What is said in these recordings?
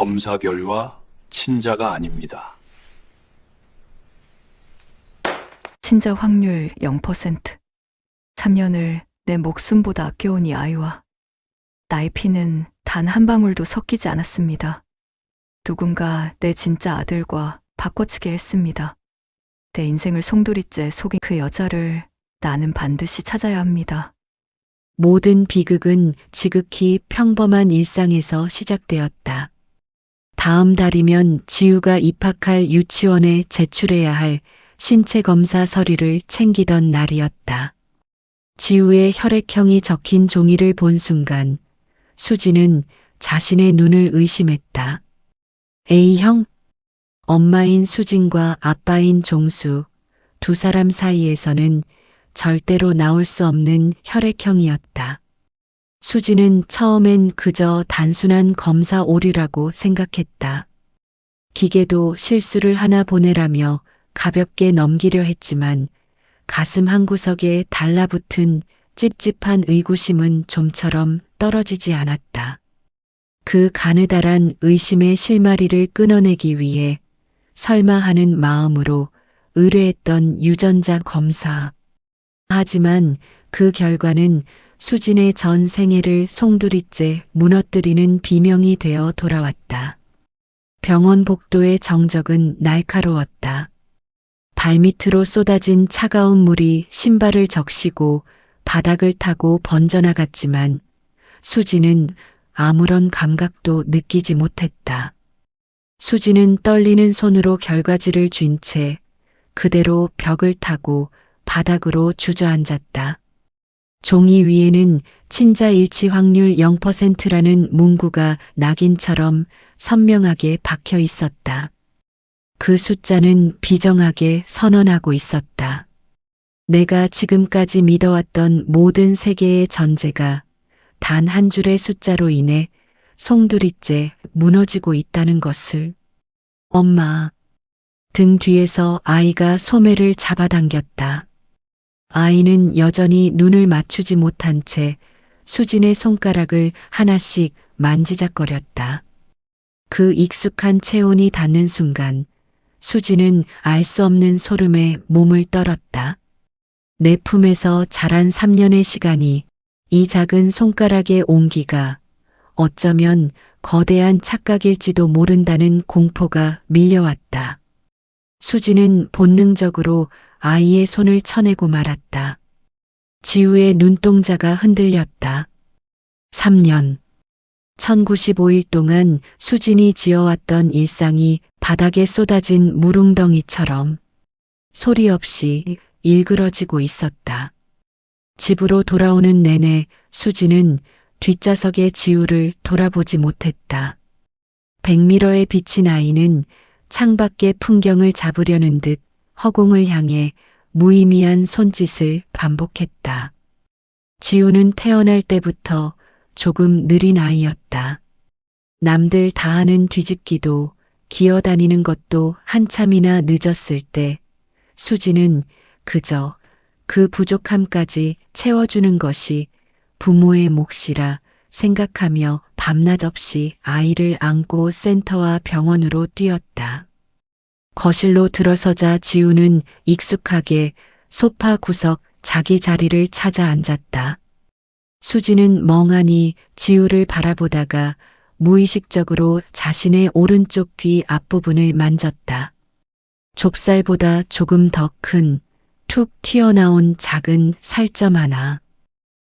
검사별과 친자가 아닙니다. 친자 확률 0%. 3년을 내 목숨보다 아껴온 이 아이와 나의 피는 단 한 방울도 섞이지 않았습니다. 누군가 내 진짜 아들과 바꿔치게 했습니다. 내 인생을 송두리째 속인 그 여자를 나는 반드시 찾아야 합니다. 모든 비극은 지극히 평범한 일상에서 시작되었다. 다음 달이면 지우가 입학할 유치원에 제출해야 할 신체 검사 서류를 챙기던 날이었다. 지우의 혈액형이 적힌 종이를 본 순간 수지는 자신의 눈을 의심했다. A형? 엄마인 수진과 아빠인 종수, 두 사람 사이에서는 절대로 나올 수 없는 혈액형이었다. 수지는 처음엔 그저 단순한 검사 오류라고 생각했다. 기계도 실수를 하나 보내라며 가볍게 넘기려 했지만 가슴 한구석에 달라붙은 찝찝한 의구심은 좀처럼 떨어지지 않았다. 그 가느다란 의심의 실마리를 끊어내기 위해 설마 하는 마음으로 의뢰했던 유전자 검사. 하지만 그 결과는 수진의 전 생애를 송두리째 무너뜨리는 비명이 되어 돌아왔다. 병원 복도의 정적은 날카로웠다. 발밑으로 쏟아진 차가운 물이 신발을 적시고 바닥을 타고 번져나갔지만 수지는 아무런 감각도 느끼지 못했다. 수지는 떨리는 손으로 결과지를 쥔 채 그대로 벽을 타고 바닥으로 주저앉았다. 종이 위에는 친자 일치 확률 0%라는 문구가 낙인처럼 선명하게 박혀 있었다. 그 숫자는 비정하게 선언하고 있었다. 내가 지금까지 믿어왔던 모든 세계의 전제가 단 한 줄의 숫자로 인해 송두리째 무너지고 있다는 것을. 엄마. 등 뒤에서 아이가 소매를 잡아당겼다. 아이는 여전히 눈을 맞추지 못한 채 수진의 손가락을 하나씩 만지작거렸다. 그 익숙한 체온이 닿는 순간 수진은 알 수 없는 소름에 몸을 떨었다. 내 품에서 자란 3년의 시간이 이 작은 손가락의 온기가 어쩌면 거대한 착각일지도 모른다는 공포가 밀려왔다. 수지는 본능적으로 아이의 손을 쳐내고 말았다. 지우의 눈동자가 흔들렸다. 3년. 1095일 동안 수진이 지어왔던 일상이 바닥에 쏟아진 물웅덩이처럼 소리 없이 일그러지고 있었다. 집으로 돌아오는 내내 수지는 뒷좌석의 지우를 돌아보지 못했다. 백미러에 비친 아이는 창밖의 풍경을 잡으려는 듯 허공을 향해 무의미한 손짓을 반복했다. 지우는 태어날 때부터 조금 느린 아이였다. 남들 다 하는 뒤집기도 기어다니는 것도 한참이나 늦었을 때 수지는 그저 그 부족함까지 채워주는 것이 부모의 몫이라 생각하며 밤낮 없이 아이를 안고 센터와 병원으로 뛰었다. 거실로 들어서자 지우는 익숙하게 소파 구석 자기 자리를 찾아 앉았다. 수지는 멍하니 지우를 바라보다가 무의식적으로 자신의 오른쪽 귀 앞부분을 만졌다. 좁쌀보다 조금 더 큰 툭 튀어나온 작은 살점 하나.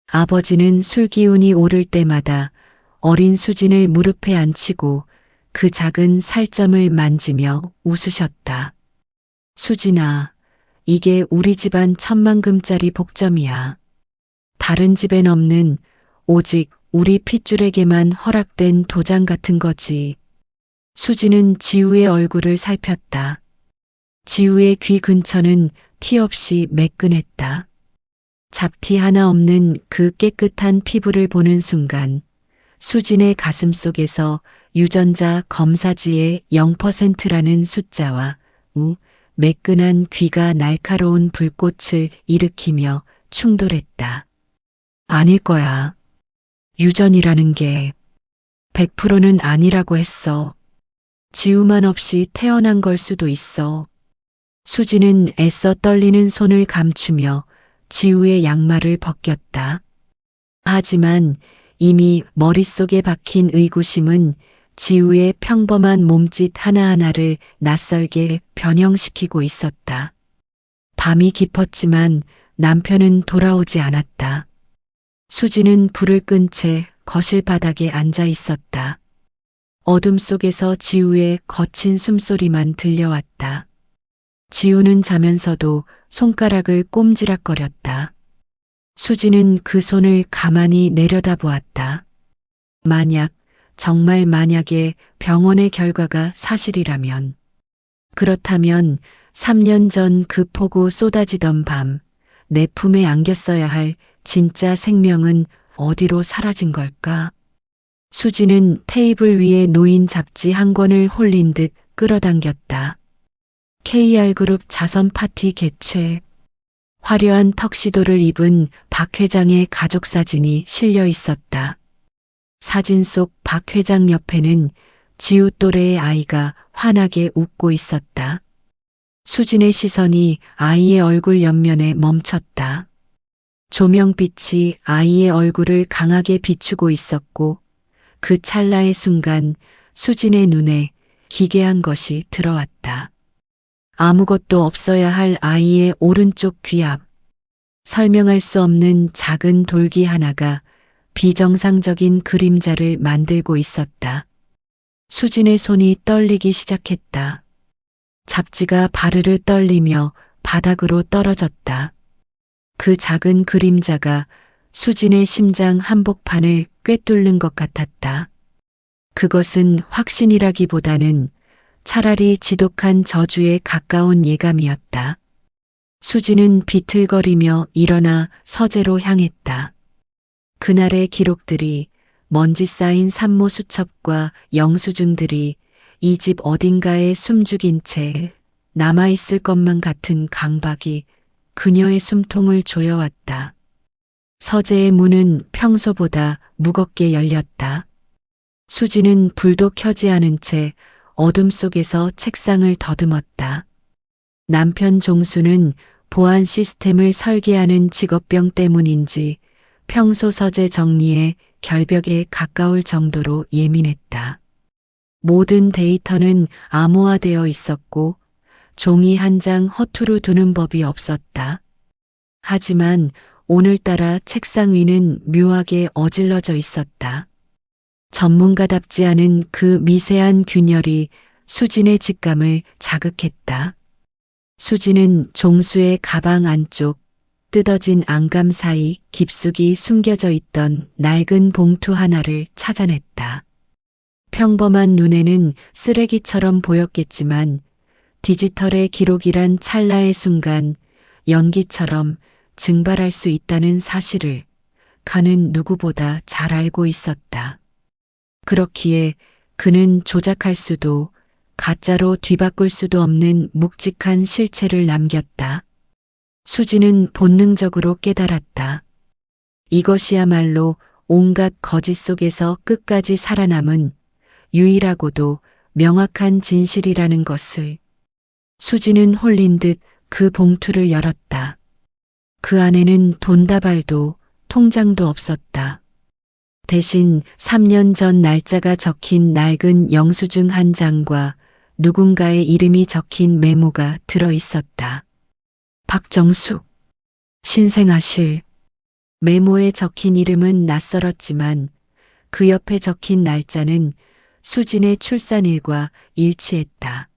아버지는 술 기운이 오를 때마다 어린 수진을 무릎에 앉히고 그 작은 살점을 만지며 웃으셨다. 수진아, 이게 우리 집안 10,000,000금짜리 복점이야. 다른 집엔 없는 오직 우리 핏줄에게만 허락된 도장 같은 거지. 수진은 지우의 얼굴을 살폈다. 지우의 귀 근처는 티 없이 매끈했다. 잡티 하나 없는 그 깨끗한 피부를 보는 순간 수진의 가슴 속에서 유전자 검사지의 0%라는 숫자와 매끈한 귀가 날카로운 불꽃을 일으키며 충돌했다. 아닐 거야. 유전이라는 게 100%는 아니라고 했어. 지우만 없이 태어난 걸 수도 있어. 수지는 애써 떨리는 손을 감추며 지우의 양말을 벗겼다. 하지만 이미 머릿속에 박힌 의구심은 지우의 평범한 몸짓 하나하나를 낯설게 변형시키고 있었다. 밤이 깊었지만 남편은 돌아오지 않았다. 수지는 불을 끈 채 거실 바닥에 앉아 있었다. 어둠 속에서 지우의 거친 숨소리만 들려왔다. 지우는 자면서도 손가락을 꼼지락거렸다. 수지는 그 손을 가만히 내려다보았다. 정말 만약에 병원의 결과가 사실이라면, 그렇다면 3년 전 그 폭우 쏟아지던 밤, 내 품에 안겼어야 할 진짜 생명은 어디로 사라진 걸까? 수지는 테이블 위에 놓인 잡지 한 권을 홀린 듯 끌어당겼다. KR그룹 자선 파티 개최. 화려한 턱시도를 입은 박 회장의 가족 사진이 실려 있었다. 사진 속 박 회장 옆에는 지우 또래의 아이가 환하게 웃고 있었다. 수진의 시선이 아이의 얼굴 옆면에 멈췄다. 조명빛이 아이의 얼굴을 강하게 비추고 있었고 그 찰나의 순간 수진의 눈에 기괴한 것이 들어왔다. 아무것도 없어야 할 아이의 오른쪽 귀 앞, 설명할 수 없는 작은 돌기 하나가 비정상적인 그림자를 만들고 있었다. 수진의 손이 떨리기 시작했다. 잡지가 바르르 떨리며 바닥으로 떨어졌다. 그 작은 그림자가 수진의 심장 한복판을 꿰뚫는 것 같았다. 그것은 확신이라기보다는 차라리 지독한 저주에 가까운 예감이었다. 수지는 비틀거리며 일어나 서재로 향했다. 그날의 기록들이 먼지 쌓인 산모 수첩과 영수증들이 이 집 어딘가에 숨죽인 채 남아있을 것만 같은 강박이 그녀의 숨통을 조여왔다. 서재의 문은 평소보다 무겁게 열렸다. 수지는 불도 켜지 않은 채 어둠 속에서 책상을 더듬었다. 남편 종수는 보안 시스템을 설계하는 직업병 때문인지 평소 서재 정리에 결벽에 가까울 정도로 예민했다. 모든 데이터는 암호화되어 있었고 종이 한 장 허투루 두는 법이 없었다. 하지만 오늘따라 책상 위는 묘하게 어질러져 있었다. 전문가답지 않은 그 미세한 균열이 수진의 직감을 자극했다. 수진은 종수의 가방 안쪽 뜯어진 안감 사이 깊숙이 숨겨져 있던 낡은 봉투 하나를 찾아냈다. 평범한 눈에는 쓰레기처럼 보였겠지만 디지털의 기록이란 찰나의 순간 연기처럼 증발할 수 있다는 사실을 그는 누구보다 잘 알고 있었다. 그렇기에 그는 조작할 수도 가짜로 뒤바꿀 수도 없는 묵직한 실체를 남겼다. 수지는 본능적으로 깨달았다. 이것이야말로 온갖 거짓 속에서 끝까지 살아남은 유일하고도 명확한 진실이라는 것을. 수지는 홀린 듯 그 봉투를 열었다. 그 안에는 돈다발도 통장도 없었다. 대신 3년 전 날짜가 적힌 낡은 영수증 한 장과 누군가의 이름이 적힌 메모가 들어 있었다. 박정숙, 신생아실. 메모에 적힌 이름은 낯설었지만 그 옆에 적힌 날짜는 수진의 출산일과 일치했다.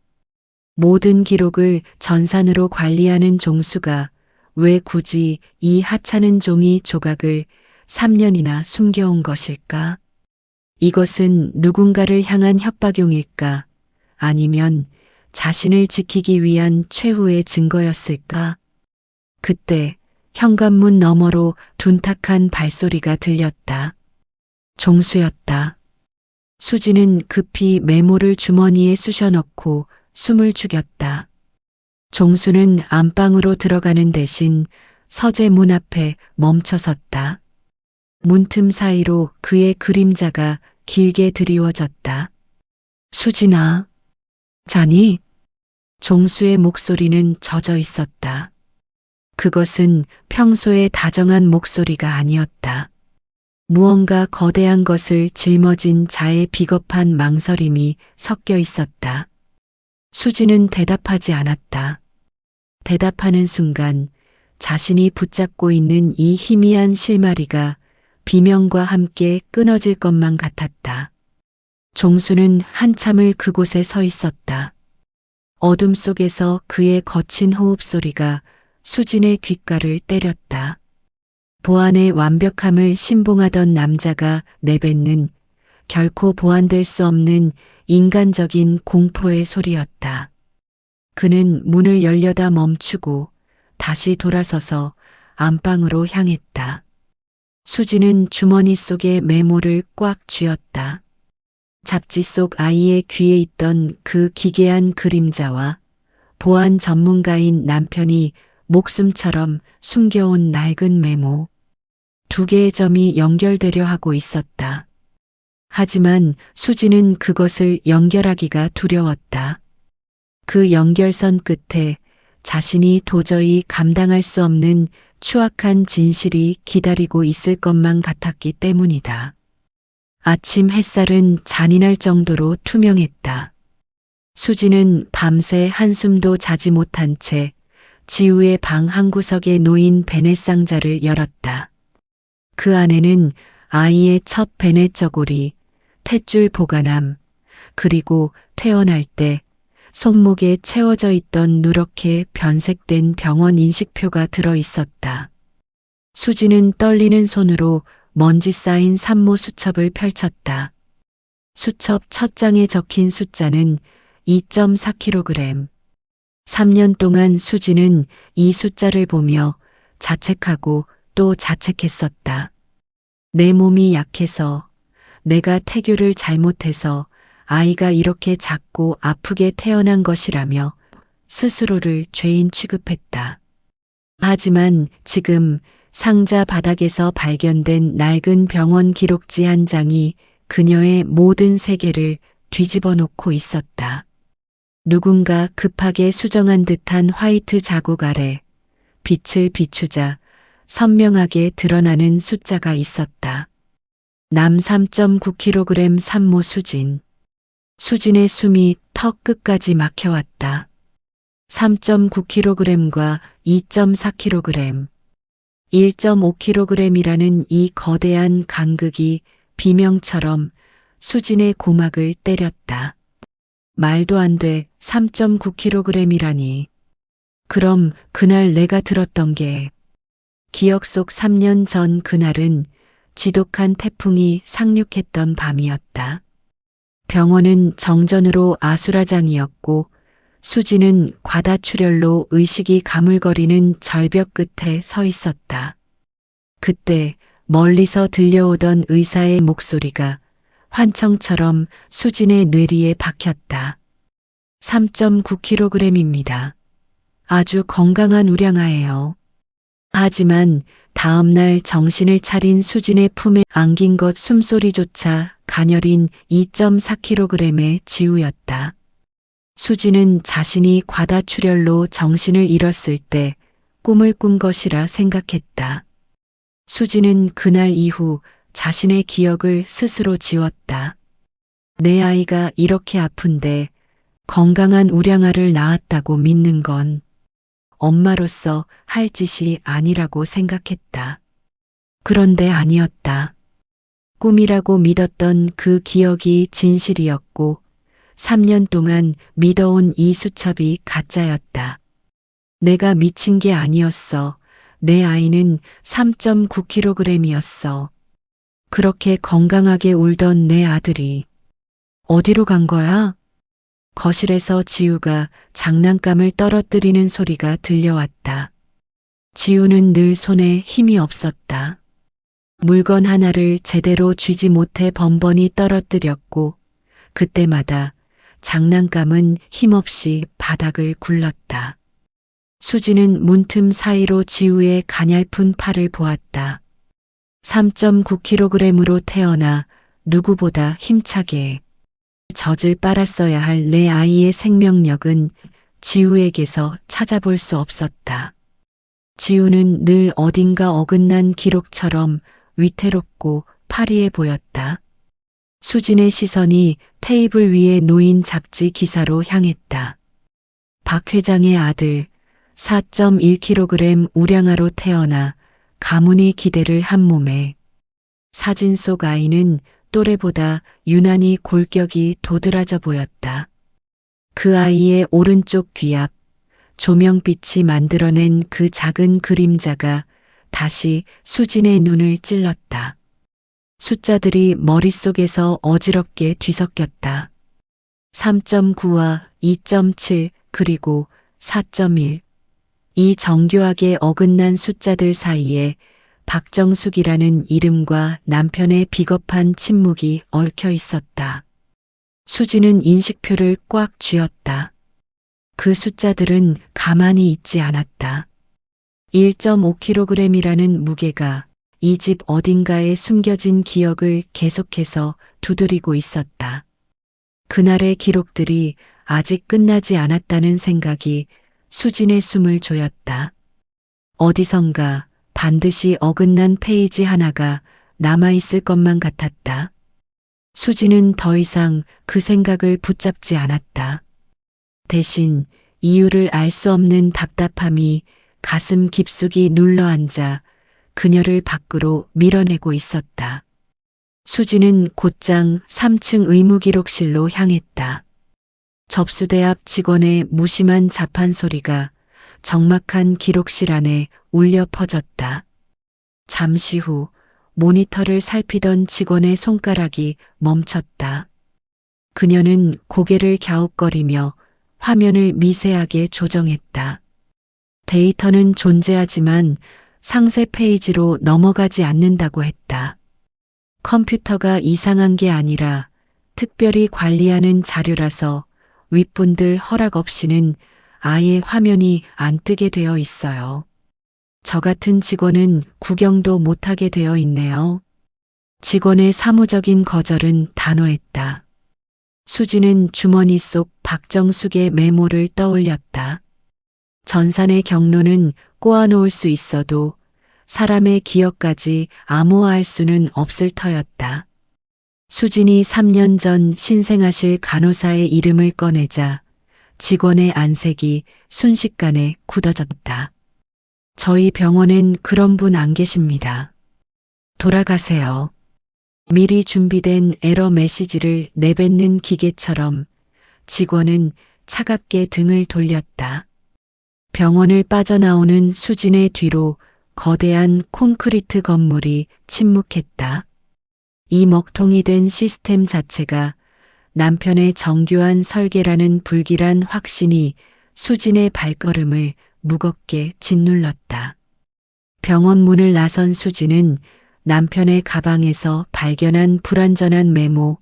모든 기록을 전산으로 관리하는 종수가 왜 굳이 이 하찮은 종이 조각을 3년이나 숨겨온 것일까? 이것은 누군가를 향한 협박용일까? 아니면 자신을 지키기 위한 최후의 증거였을까? 그때 현관문 너머로 둔탁한 발소리가 들렸다. 종수였다. 수지는 급히 메모를 주머니에 쑤셔넣고 숨을 죽였다. 종수는 안방으로 들어가는 대신 서재 문 앞에 멈춰섰다. 문틈 사이로 그의 그림자가 길게 드리워졌다. 수진아, 자니? 종수의 목소리는 젖어 있었다. 그것은 평소의 다정한 목소리가 아니었다. 무언가 거대한 것을 짊어진 자의 비겁한 망설임이 섞여 있었다. 수지는 대답하지 않았다. 대답하는 순간 자신이 붙잡고 있는 이 희미한 실마리가 비명과 함께 끊어질 것만 같았다. 종수는 한참을 그곳에 서 있었다. 어둠 속에서 그의 거친 호흡 소리가 수진의 귓가를 때렸다. 보안의 완벽함을 신봉하던 남자가 내뱉는 결코 보완될 수 없는 인간적인 공포의 소리였다. 그는 문을 열려다 멈추고 다시 돌아서서 안방으로 향했다. 수지는 주머니 속에 메모를 꽉 쥐었다. 잡지 속 아이의 귀에 있던 그 기괴한 그림자와 보안 전문가인 남편이 목숨처럼 숨겨온 낡은 메모. 두 개의 점이 연결되려 하고 있었다. 하지만 수지는 그것을 연결하기가 두려웠다. 그 연결선 끝에 자신이 도저히 감당할 수 없는 추악한 진실이 기다리고 있을 것만 같았기 때문이다. 아침 햇살은 잔인할 정도로 투명했다. 수지는 밤새 한숨도 자지 못한 채 지우의 방 한구석에 놓인 베넷 상자를 열었다. 그 안에는 아이의 첫 베넷 저고리, 탯줄 보관함, 그리고 퇴원할 때 손목에 채워져 있던 누렇게 변색된 병원 인식표가 들어 있었다. 수지는 떨리는 손으로 먼지 쌓인 산모 수첩을 펼쳤다. 수첩 첫 장에 적힌 숫자는 2.4kg. 3년 동안 수지는 이 숫자를 보며 자책하고 또 자책했었다. 내 몸이 약해서, 내가 태교를 잘못해서 아이가 이렇게 작고 아프게 태어난 것이라며 스스로를 죄인 취급했다. 하지만 지금 상자 바닥에서 발견된 낡은 병원 기록지 한 장이 그녀의 모든 세계를 뒤집어 놓고 있었다. 누군가 급하게 수정한 듯한 화이트 자국 아래 빛을 비추자 선명하게 드러나는 숫자가 있었다. 남 3.9kg 산모 수진. 수진의 숨이 턱 끝까지 막혀왔다. 3.9kg과 2.4kg, 1.5kg이라는 이 거대한 간극이 비명처럼 수진의 고막을 때렸다. 말도 안 돼, 3.9kg이라니. 그럼 그날 내가 들었던 게, 기억 속 3년 전 그날은 지독한 태풍이 상륙했던 밤이었다. 병원은 정전으로 아수라장이었고 수지는 과다출혈로 의식이 가물거리는 절벽 끝에 서 있었다. 그때 멀리서 들려오던 의사의 목소리가 환청처럼 수진의 뇌리에 박혔다. 3.9kg입니다. 아주 건강한 우량아예요. 하지만 다음 날 정신을 차린 수진의 품에 안긴 것 숨소리조차 가녀린 2.4kg의 지우였다. 수진은 자신이 과다출혈로 정신을 잃었을 때 꿈을 꾼 것이라 생각했다. 수진은 그날 이후 자신의 기억을 스스로 지웠다. 내 아이가 이렇게 아픈데 건강한 우량아를 낳았다고 믿는 건 엄마로서 할 짓이 아니라고 생각했다. 그런데 아니었다. 꿈이라고 믿었던 그 기억이 진실이었고 3년 동안 믿어온 이 수첩이 가짜였다. 내가 미친 게 아니었어. 내 아이는 3.9kg이었어. 그렇게 건강하게 울던 내 아들이 어디로 간 거야? 거실에서 지우가 장난감을 떨어뜨리는 소리가 들려왔다. 지우는 늘 손에 힘이 없었다. 물건 하나를 제대로 쥐지 못해 번번이 떨어뜨렸고 그때마다 장난감은 힘없이 바닥을 굴렀다. 수지는 문틈 사이로 지우의 가냘픈 팔을 보았다. 3.9kg으로 태어나 누구보다 힘차게 젖을 빨았어야 할 내 아이의 생명력은 지우에게서 찾아볼 수 없었다. 지우는 늘 어딘가 어긋난 기록처럼 위태롭고 파리해 보였다. 수진의 시선이 테이블 위에 놓인 잡지 기사로 향했다. 박 회장의 아들 4.1kg 우량아로 태어나 가문의 기대를 한 몸에 사진 속 아이는 또래보다 유난히 골격이 도드라져 보였다. 그 아이의 오른쪽 귀 앞 조명빛이 만들어낸 그 작은 그림자가 다시 수진의 눈을 찔렀다. 숫자들이 머릿속에서 어지럽게 뒤섞였다. 3.9와 2.7 그리고 4.1. 이 정교하게 어긋난 숫자들 사이에 박정숙이라는 이름과 남편의 비겁한 침묵이 얽혀 있었다. 수지는 인식표를 꽉 쥐었다. 그 숫자들은 가만히 있지 않았다. 1.5kg이라는 무게가 이 집 어딘가에 숨겨진 기억을 계속해서 두드리고 있었다. 그날의 기록들이 아직 끝나지 않았다는 생각이 수진의 숨을 조였다. 어디선가 반드시 어긋난 페이지 하나가 남아있을 것만 같았다. 수진은 더 이상 그 생각을 붙잡지 않았다. 대신 이유를 알 수 없는 답답함이 가슴 깊숙이 눌러앉아 그녀를 밖으로 밀어내고 있었다. 수진은 곧장 3층 의무기록실로 향했다. 접수대 앞 직원의 무심한 자판 소리가 적막한 기록실 안에 울려 퍼졌다. 잠시 후 모니터를 살피던 직원의 손가락이 멈췄다. 그녀는 고개를 갸웃거리며 화면을 미세하게 조정했다. 데이터는 존재하지만 상세 페이지로 넘어가지 않는다고 했다. 컴퓨터가 이상한 게 아니라 특별히 관리하는 자료라서 윗분들 허락 없이는 아예 화면이 안 뜨게 되어 있어요. 저 같은 직원은 구경도 못하게 되어 있네요. 직원의 사무적인 거절은 단호했다. 수지는 주머니 속 박정숙의 메모를 떠올렸다. 전산의 경로는 꼬아놓을 수 있어도 사람의 기억까지 암호화할 수는 없을 터였다. 수진이 3년 전 신생아실 간호사의 이름을 꺼내자 직원의 안색이 순식간에 굳어졌다. 저희 병원엔 그런 분 안 계십니다. 돌아가세요. 미리 준비된 에러 메시지를 내뱉는 기계처럼 직원은 차갑게 등을 돌렸다. 병원을 빠져나오는 수진의 뒤로 거대한 콘크리트 건물이 침묵했다. 이 먹통이 된 시스템 자체가 남편의 정교한 설계라는 불길한 확신이 수진의 발걸음을 무겁게 짓눌렀다. 병원 문을 나선 수진은 남편의 가방에서 발견한 불완전한 메모,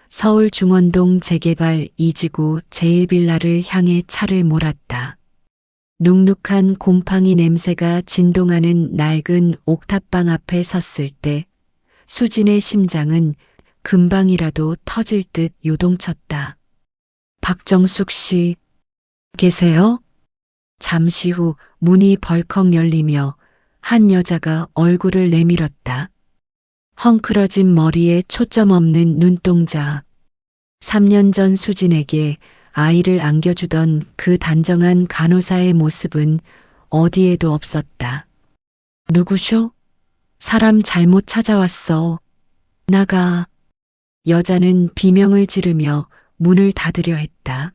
서울중원동 재개발 2지구 제1빌라를 향해 차를 몰았다. 눅눅한 곰팡이 냄새가 진동하는 낡은 옥탑방 앞에 섰을 때 수진의 심장은 금방이라도 터질 듯 요동쳤다. 박정숙 씨, 계세요? 잠시 후 문이 벌컥 열리며 한 여자가 얼굴을 내밀었다. 헝클어진 머리에 초점 없는 눈동자. 3년 전 수진에게 아이를 안겨주던 그 단정한 간호사의 모습은 어디에도 없었다. 누구쇼? 사람 잘못 찾아왔어. 나가. 여자는 비명을 지르며 문을 닫으려 했다.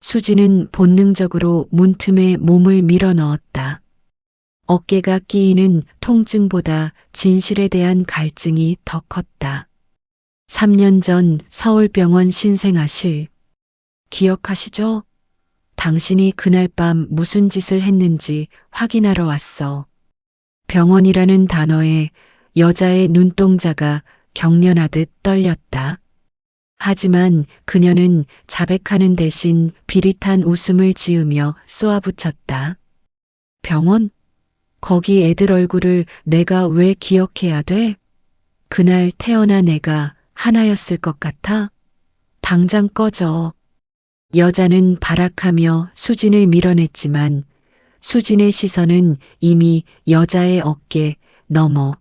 수진은 본능적으로 문틈에 몸을 밀어 넣었다. 어깨가 끼이는 통증보다 진실에 대한 갈증이 더 컸다. 3년 전 서울병원 신생아실. 기억하시죠? 당신이 그날 밤 무슨 짓을 했는지 확인하러 왔어. 병원이라는 단어에 여자의 눈동자가 경련하듯 떨렸다. 하지만 그녀는 자백하는 대신 비릿한 웃음을 지으며 쏘아붙였다. 병원? 거기 애들 얼굴을 내가 왜 기억해야 돼? 그날 태어난 애가 하나였을 것 같아? 당장 꺼져. 여자는 발악하며 수진을 밀어냈지만 수진의 시선은 이미 여자의 어깨 너머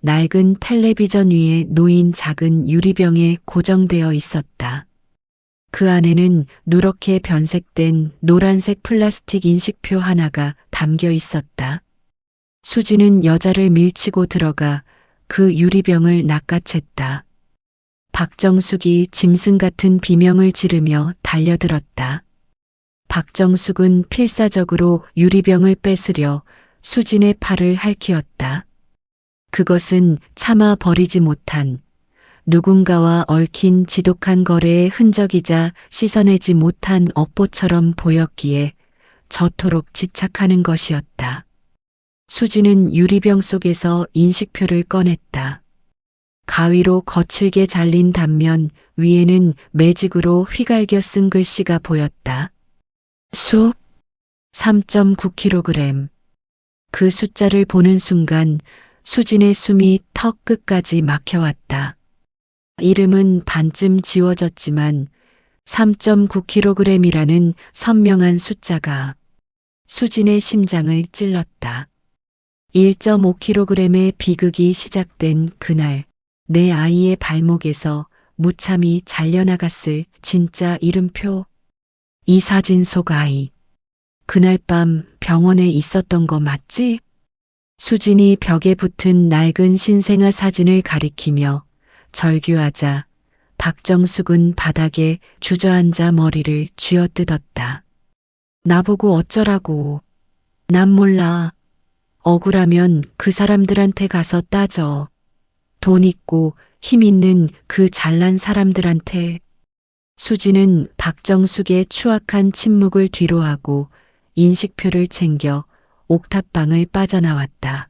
낡은 텔레비전 위에 놓인 작은 유리병에 고정되어 있었다. 그 안에는 누렇게 변색된 노란색 플라스틱 인식표 하나가 담겨 있었다. 수진은 여자를 밀치고 들어가 그 유리병을 낚아챘다. 박정숙이 짐승 같은 비명을 지르며 달려들었다. 박정숙은 필사적으로 유리병을 뺏으려 수진의 팔을 핥히었다. 그것은 차마 버리지 못한 누군가와 얽힌 지독한 거래의 흔적이자 씻어내지 못한 업보처럼 보였기에 저토록 집착하는 것이었다. 수진은 유리병 속에서 인식표를 꺼냈다. 가위로 거칠게 잘린 단면 위에는 매직으로 휘갈겨 쓴 글씨가 보였다. 수 3.9kg. 그 숫자를 보는 순간 수진의 숨이 턱 끝까지 막혀왔다. 이름은 반쯤 지워졌지만 3.9kg이라는 선명한 숫자가 수진의 심장을 찔렀다. 1.5kg의 비극이 시작된 그날 내 아이의 발목에서 무참히 잘려나갔을 진짜 이름표. 이 사진 속 아이. 그날 밤 병원에 있었던 거 맞지? 수진이 벽에 붙은 낡은 신생아 사진을 가리키며 절규하자 박정숙은 바닥에 주저앉아 머리를 쥐어뜯었다. 나보고 어쩌라고. 난 몰라. 억울하면 그 사람들한테 가서 따져. 돈 있고 힘 있는 그 잘난 사람들한테. 수진은 박정숙의 추악한 침묵을 뒤로하고 인식표를 챙겨 옥탑방을 빠져나왔다.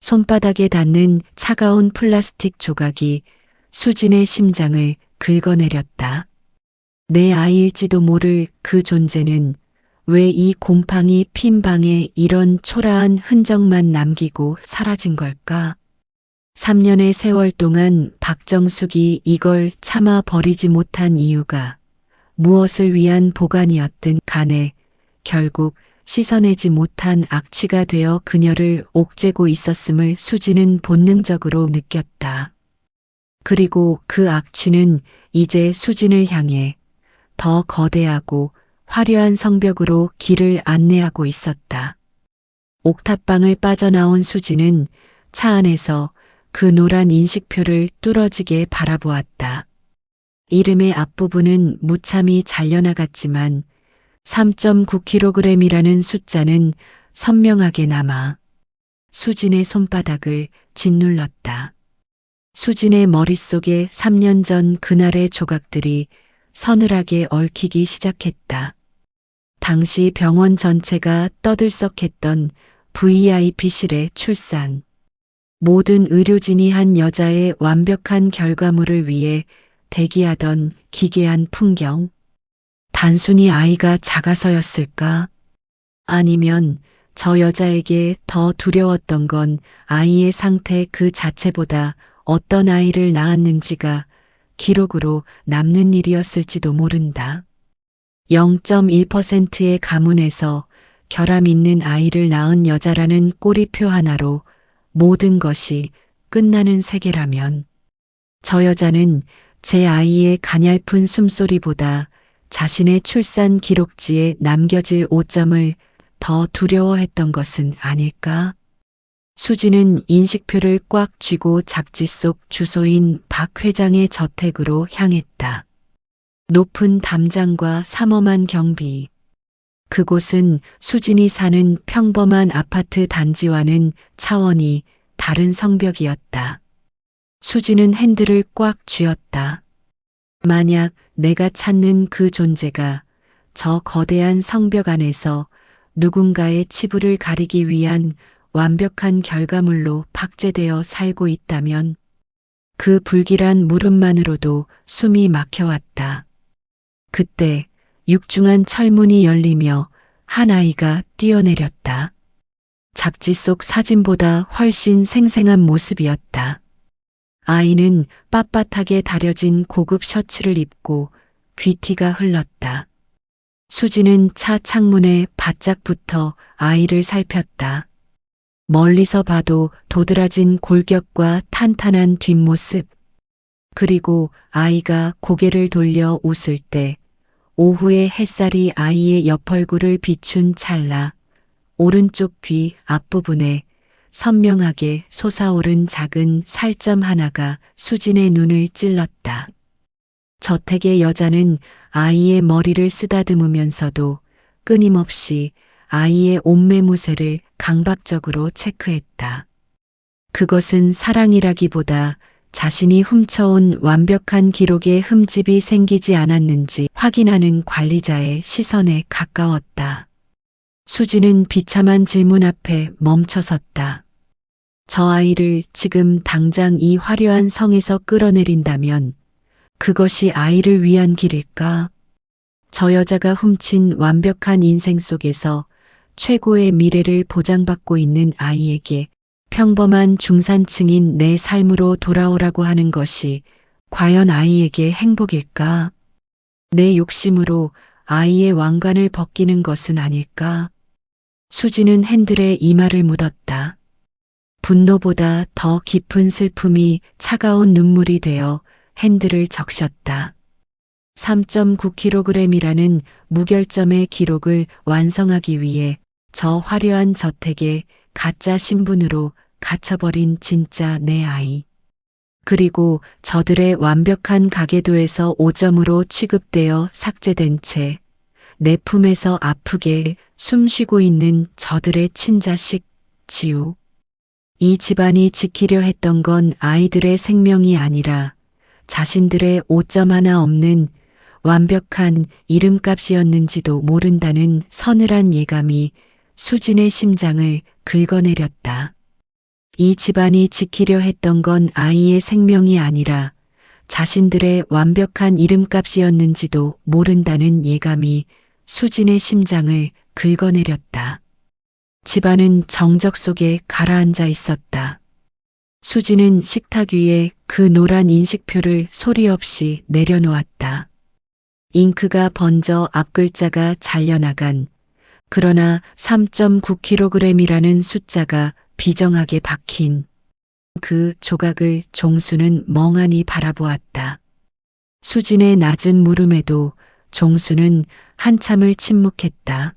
손바닥에 닿는 차가운 플라스틱 조각이 수진의 심장을 긁어내렸다. 내 아이일지도 모를 그 존재는 왜 이 곰팡이 핀 방에 이런 초라한 흔적만 남기고 사라진 걸까? 3년의 세월 동안 박정숙이 이걸 참아 버리지 못한 이유가 무엇을 위한 보관이었든 간에 결국 씻어내지 못한 악취가 되어 그녀를 옥죄고 있었음을 수진은 본능적으로 느꼈다. 그리고 그 악취는 이제 수진을 향해 더 거대하고 화려한 성벽으로 길을 안내하고 있었다. 옥탑방을 빠져나온 수진은 차 안에서 그 노란 인식표를 뚫어지게 바라보았다. 이름의 앞부분은 무참히 잘려나갔지만 3.9kg이라는 숫자는 선명하게 남아 수진의 손바닥을 짓눌렀다. 수진의 머릿속에 3년 전 그날의 조각들이 서늘하게 얽히기 시작했다. 당시 병원 전체가 떠들썩했던 VIP실의 출산. 모든 의료진이 한 여자의 완벽한 결과물을 위해 대기하던 기괴한 풍경. 단순히 아이가 작아서였을까? 아니면 저 여자에게 더 두려웠던 건 아이의 상태 그 자체보다 어떤 아이를 낳았는지가 기록으로 남는 일이었을지도 모른다. 0.1%의 가문에서 결함 있는 아이를 낳은 여자라는 꼬리표 하나로 모든 것이 끝나는 세계라면 저 여자는 제 아이의 가냘픈 숨소리보다 자신의 출산 기록지에 남겨질 오점을 더 두려워했던 것은 아닐까? 수진은 인식표를 꽉 쥐고 잡지 속 주소인 박 회장의 저택으로 향했다. 높은 담장과 삼엄한 경비. 그곳은 수진이 사는 평범한 아파트 단지와는 차원이 다른 성벽이었다. 수진은 핸들을 꽉 쥐었다. 만약 내가 찾는 그 존재가 저 거대한 성벽 안에서 누군가의 치부를 가리기 위한 완벽한 결과물로 박제되어 살고 있다면 그 불길한 물음만으로도 숨이 막혀왔다. 그때 육중한 철문이 열리며 한 아이가 뛰어내렸다. 잡지 속 사진보다 훨씬 생생한 모습이었다. 아이는 빳빳하게 다려진 고급 셔츠를 입고 귀티가 흘렀다. 수지는 차 창문에 바짝 붙어 아이를 살폈다. 멀리서 봐도 도드라진 골격과 탄탄한 뒷모습, 그리고 아이가 고개를 돌려 웃을 때 오후의 햇살이 아이의 옆얼굴을 비춘 찰나 오른쪽 귀 앞부분에 선명하게 솟아오른 작은 살점 하나가 수진의 눈을 찔렀다. 저택의 여자는 아이의 머리를 쓰다듬으면서도 끊임없이 아이의 옷매무새를 강박적으로 체크했다. 그것은 사랑이라기보다 자신이 훔쳐온 완벽한 기록에 흠집이 생기지 않았는지 확인하는 관리자의 시선에 가까웠다. 수지는 비참한 질문 앞에 멈춰섰다. 저 아이를 지금 당장 이 화려한 성에서 끌어내린다면 그것이 아이를 위한 길일까? 저 여자가 훔친 완벽한 인생 속에서 최고의 미래를 보장받고 있는 아이에게 평범한 중산층인 내 삶으로 돌아오라고 하는 것이 과연 아이에게 행복일까? 내 욕심으로 아이의 왕관을 벗기는 것은 아닐까? 수지는 핸들에 이마를 묻었다. 분노보다 더 깊은 슬픔이 차가운 눈물이 되어 핸들을 적셨다. 3.9kg이라는 무결점의 기록을 완성하기 위해 저 화려한 저택에 가짜 신분으로 갇혀버린 진짜 내 아이. 그리고 저들의 완벽한 가계도에서 5점으로 취급되어 삭제된 채 내 품에서 아프게 숨쉬고 있는 저들의 친자식 지우. 이 집안이 지키려 했던 건 아이들의 생명이 아니라 자신들의 5점 하나 없는 완벽한 이름값이었는지도 모른다는 서늘한 예감이 수진의 심장을 긁어내렸다. 이 집안이 지키려 했던 건 아이의 생명이 아니라 자신들의 완벽한 이름값이었는지도 모른다는 예감이 수진의 심장을 긁어내렸다. 집안은 정적 속에 가라앉아 있었다. 수진은 식탁 위에 그 노란 인식표를 소리 없이 내려놓았다. 잉크가 번져 앞글자가 잘려나간, 그러나 3.9kg이라는 숫자가 비정하게 박힌 그 조각을 종수는 멍하니 바라보았다. 수진의 낮은 물음에도 종수는 한참을 침묵했다.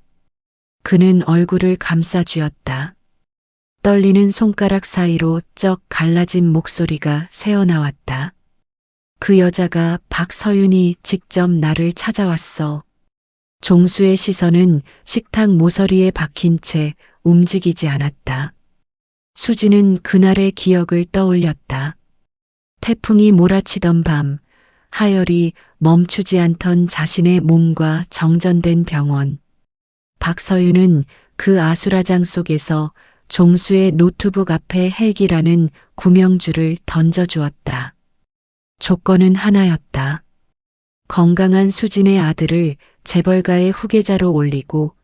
그는 얼굴을 감싸쥐었다. 떨리는 손가락 사이로 쩍 갈라진 목소리가 새어나왔다. 그 여자가 박서윤이 직접 나를 찾아왔어. 종수의 시선은 식탁 모서리에 박힌 채 움직이지 않았다. 수지는 그날의 기억을 떠올렸다. 태풍이 몰아치던 밤, 하열이 멈추지 않던 자신의 몸과 정전된 병원. 박서윤은 그 아수라장 속에서 종수의 노트북 앞에 헬기라는 구명주를 던져주었다. 조건은 하나였다. 건강한 수진의 아들을 재벌가의 후계자로 올리고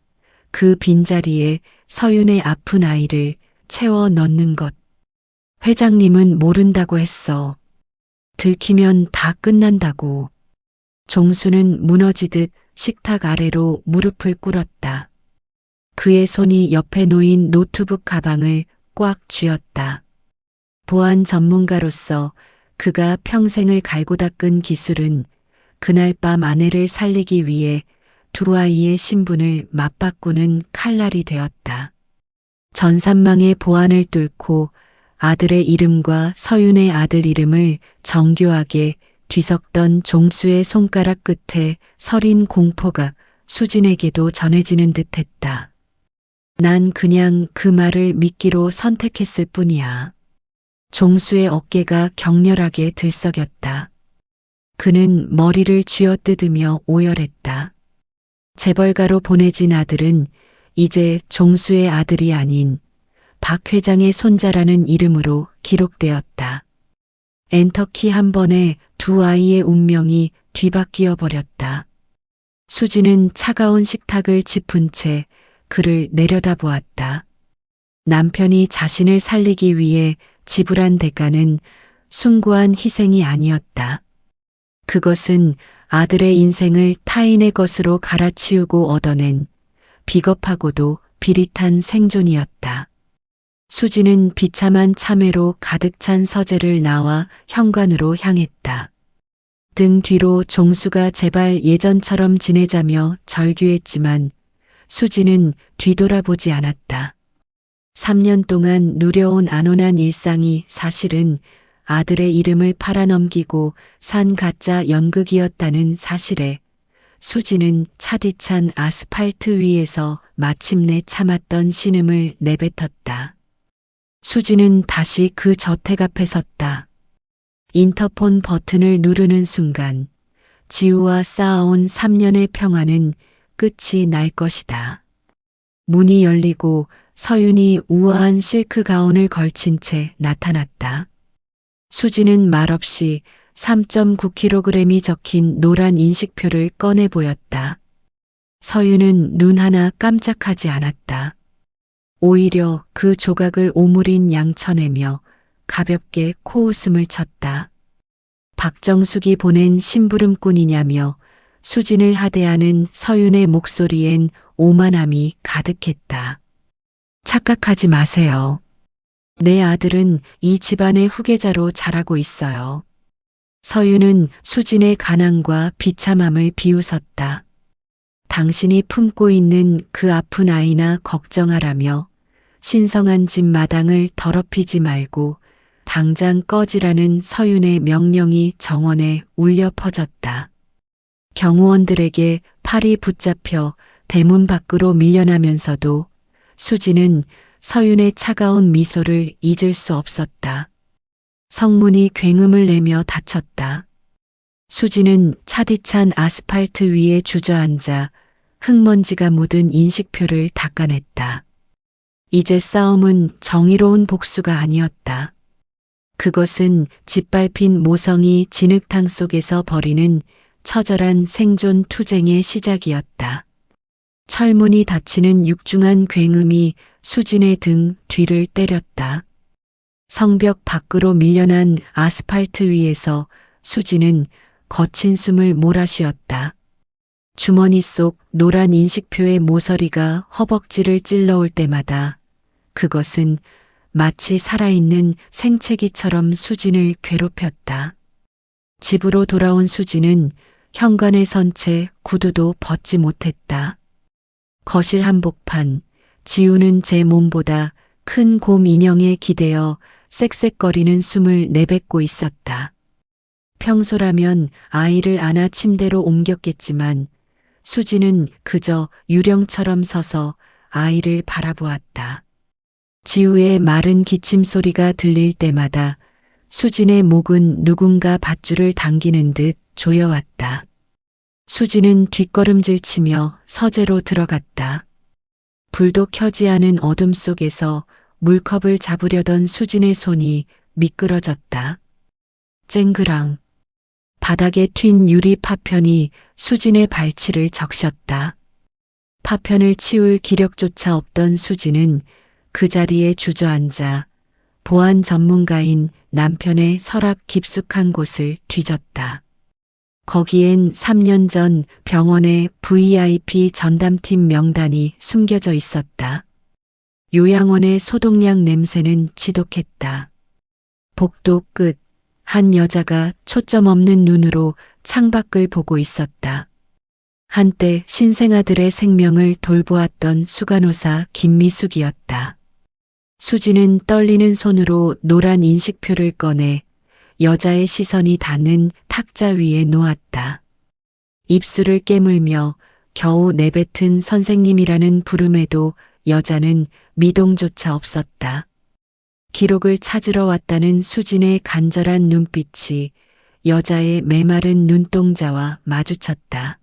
그 빈자리에 서윤의 아픈 아이를 채워 넣는 것. 회장님은 모른다고 했어. 들키면 다 끝난다고. 종수는 무너지듯 식탁 아래로 무릎을 꿇었다. 그의 손이 옆에 놓인 노트북 가방을 꽉 쥐었다. 보안 전문가로서 그가 평생을 갈고 닦은 기술은 그날 밤 아내를 살리기 위해 두 아이의 신분을 맞바꾸는 칼날이 되었다. 전산망의 보안을 뚫고 아들의 이름과 서윤의 아들 이름을 정교하게 뒤섞던 종수의 손가락 끝에 서린 공포가 수진에게도 전해지는 듯했다. 난 그냥 그 말을 믿기로 선택했을 뿐이야. 종수의 어깨가 격렬하게 들썩였다. 그는 머리를 쥐어뜯으며 오열했다. 재벌가로 보내진 아들은 이제 종수의 아들이 아닌 박 회장의 손자라는 이름으로 기록되었다. 엔터키 한 번에 두 아이의 운명이 뒤바뀌어 버렸다. 수지는 차가운 식탁을 짚은 채 그를 내려다보았다. 남편이 자신을 살리기 위해 지불한 대가는 숭고한 희생이 아니었다. 그것은 아들의 인생을 타인의 것으로 갈아치우고 얻어낸 비겁하고도 비릿한 생존이었다. 수지는 비참한 참회로 가득 찬 서재를 나와 현관으로 향했다. 등 뒤로 종수가 제발 예전처럼 지내자며 절규했지만 수지는 뒤돌아보지 않았다. 3년 동안 누려온 안온한 일상이 사실은 아들의 이름을 팔아넘기고 산 가짜 연극이었다는 사실에 수지는 차디찬 아스팔트 위에서 마침내 참았던 신음을 내뱉었다. 수지는 다시 그 저택 앞에 섰다. 인터폰 버튼을 누르는 순간 지우와 쌓아온 3년의 평화는 끝이 날 것이다. 문이 열리고 서윤이 우아한 실크 가운을 걸친 채 나타났다. 수지는 말없이 3.9kg이 적힌 노란 인식표를 꺼내 보였다. 서윤은 눈 하나 깜짝하지 않았다. 오히려 그 조각을 오므린 양쳐내며 가볍게 코웃음을 쳤다. 박정숙이 보낸 심부름꾼이냐며 수진을 하대하는 서윤의 목소리엔 오만함이 가득했다. 착각하지 마세요. 내 아들은 이 집안의 후계자로 자라고 있어요. 서윤은 수진의 가난과 비참함을 비웃었다. 당신이 품고 있는 그 아픈 아이나 걱정하라며 신성한 집 마당을 더럽히지 말고 당장 꺼지라는 서윤의 명령이 정원에 울려 퍼졌다. 경호원들에게 팔이 붙잡혀 대문 밖으로 밀려나면서도 수지는 서윤의 차가운 미소를 잊을 수 없었다. 성문이 굉음을 내며 닫혔다. 수지는 차디찬 아스팔트 위에 주저앉아 흙먼지가 묻은 인식표를 닦아냈다. 이제 싸움은 정의로운 복수가 아니었다. 그것은 짓밟힌 모성이 진흙탕 속에서 벌이는 처절한 생존 투쟁의 시작이었다. 철문이 닫히는 육중한 굉음이 수진의 등 뒤를 때렸다. 성벽 밖으로 밀려난 아스팔트 위에서 수진은 거친 숨을 몰아쉬었다. 주머니 속 노란 인식표의 모서리가 허벅지를 찔러올 때마다 그것은 마치 살아있는 생채기처럼 수진을 괴롭혔다. 집으로 돌아온 수진은 현관에 선 채 구두도 벗지 못했다. 거실 한복판, 지우는 제 몸보다 큰 곰 인형에 기대어 쌕쌕거리는 숨을 내뱉고 있었다. 평소라면 아이를 안아 침대로 옮겼겠지만 수지는 그저 유령처럼 서서 아이를 바라보았다. 지우의 마른 기침 소리가 들릴 때마다 수진의 목은 누군가 밧줄을 당기는 듯 조여왔다. 수지는 뒷걸음질 치며 서재로 들어갔다. 불도 켜지 않은 어둠 속에서 물컵을 잡으려던 수진의 손이 미끄러졌다. 쨍그랑. 바닥에 튄 유리 파편이 수진의 발치를 적셨다. 파편을 치울 기력조차 없던 수진은 그 자리에 주저앉아 보안 전문가인 남편의 서랍 깊숙한 곳을 뒤졌다. 거기엔 3년 전 병원의 VIP 전담팀 명단이 숨겨져 있었다. 요양원의 소독약 냄새는 지독했다. 복도 끝, 한 여자가 초점 없는 눈으로 창밖을 보고 있었다. 한때 신생아들의 생명을 돌보았던 수간호사 김미숙이었다. 수지는 떨리는 손으로 노란 인식표를 꺼내 여자의 시선이 닿는 탁자 위에 놓았다. 입술을 깨물며 겨우 내뱉은 선생님이라는 부름에도 여자는 미동조차 없었다. 기록을 찾으러 왔다는 수진의 간절한 눈빛이 여자의 메마른 눈동자와 마주쳤다.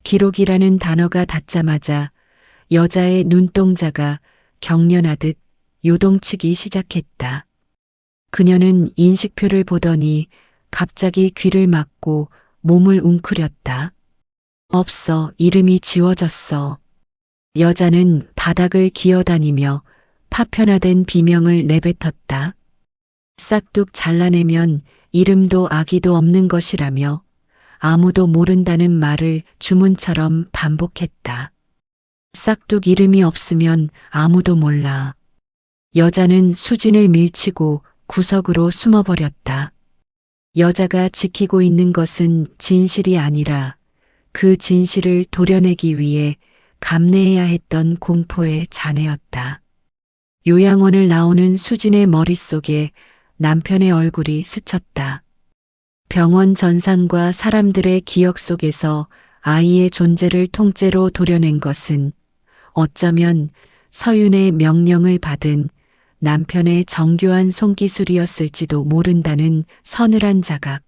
기록이라는 단어가 닿자마자 여자의 눈동자가 경련하듯 요동치기 시작했다. 그녀는 인식표를 보더니 갑자기 귀를 막고 몸을 웅크렸다. 없어, 이름이 지워졌어. 여자는 바닥을 기어다니며 파편화된 비명을 내뱉었다. 싹둑 잘라내면 이름도 아기도 없는 것이라며 아무도 모른다는 말을 주문처럼 반복했다. 싹둑 이름이 없으면 아무도 몰라. 여자는 수진을 밀치고 구석으로 숨어버렸다. 여자가 지키고 있는 것은 진실이 아니라 그 진실을 도려내기 위해 감내해야 했던 공포의 잔해였다. 요양원을 나오는 수진의 머릿속에 남편의 얼굴이 스쳤다. 병원 전상과 사람들의 기억 속에서 아이의 존재를 통째로 도려낸 것은 어쩌면 서윤의 명령을 받은 남편의 정교한 손기술이었을지도 모른다는 서늘한 자각.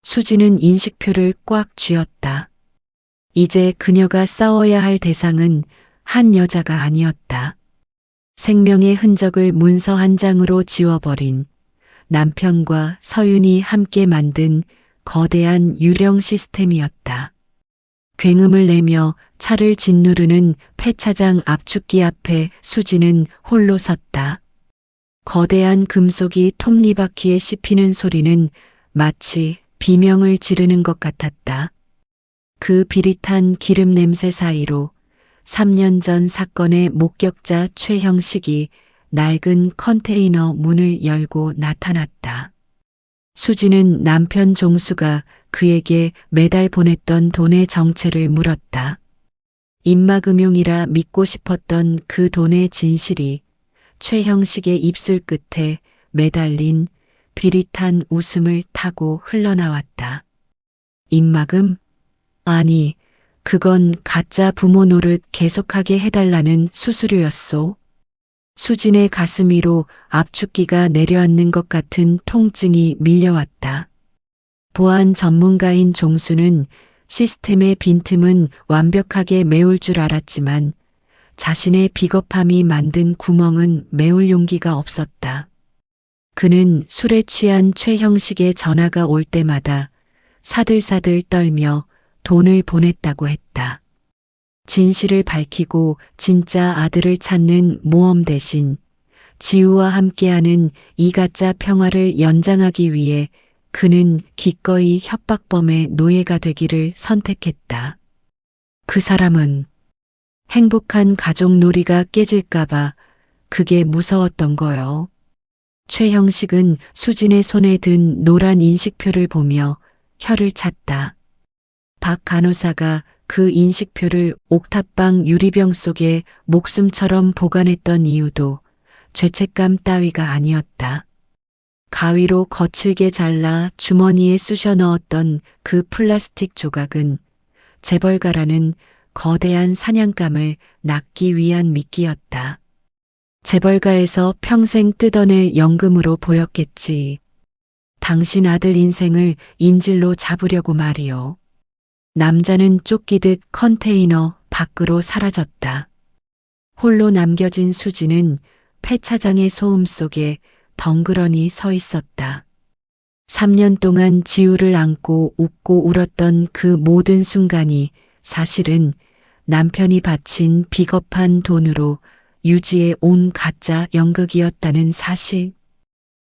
수진은 인식표를 꽉 쥐었다. 이제 그녀가 싸워야 할 대상은 한 여자가 아니었다. 생명의 흔적을 문서 한 장으로 지워버린 남편과 서윤이 함께 만든 거대한 유령 시스템이었다. 굉음을 내며 차를 짓누르는 폐차장 압축기 앞에 수진은 홀로 섰다. 거대한 금속이 톱니바퀴에 씹히는 소리는 마치 비명을 지르는 것 같았다. 그 비릿한 기름 냄새 사이로 3년 전 사건의 목격자 최형식이 낡은 컨테이너 문을 열고 나타났다. 수진은 남편 종수가 그에게 매달 보냈던 돈의 정체를 물었다. 입막음용이라 믿고 싶었던 그 돈의 진실이 최형식의 입술 끝에 매달린 비릿한 웃음을 타고 흘러나왔다. 입막음? 아니, 그건 가짜 부모 노릇 계속하게 해달라는 수수료였소. 수진의 가슴 위로 압축기가 내려앉는 것 같은 통증이 밀려왔다. 보안 전문가인 종수는 시스템의 빈틈은 완벽하게 메울 줄 알았지만 자신의 비겁함이 만든 구멍은 메울 용기가 없었다. 그는 술에 취한 최형식의 전화가 올 때마다 사들사들 떨며 돈을 보냈다고 했다. 진실을 밝히고 진짜 아들을 찾는 모험 대신 지우와 함께하는 이 가짜 평화를 연장하기 위해 그는 기꺼이 협박범의 노예가 되기를 선택했다. 그 사람은 행복한 가족 놀이가 깨질까봐 그게 무서웠던 거요. 최형식은 수진의 손에 든 노란 인식표를 보며 혀를 찼다. 박 간호사가 그 인식표를 옥탑방 유리병 속에 목숨처럼 보관했던 이유도 죄책감 따위가 아니었다. 가위로 거칠게 잘라 주머니에 쑤셔 넣었던 그 플라스틱 조각은 재벌가라는 거대한 사냥감을 낚기 위한 미끼였다. 재벌가에서 평생 뜯어낼 연금으로 보였겠지. 당신 아들 인생을 인질로 잡으려고 말이요. 남자는 쫓기듯 컨테이너 밖으로 사라졌다. 홀로 남겨진 수지는 폐차장의 소음 속에 덩그러니 서 있었다. 3년 동안 지우를 안고 웃고 울었던 그 모든 순간이 사실은 남편이 바친 비겁한 돈으로 유지해 온 가짜 연극이었다는 사실.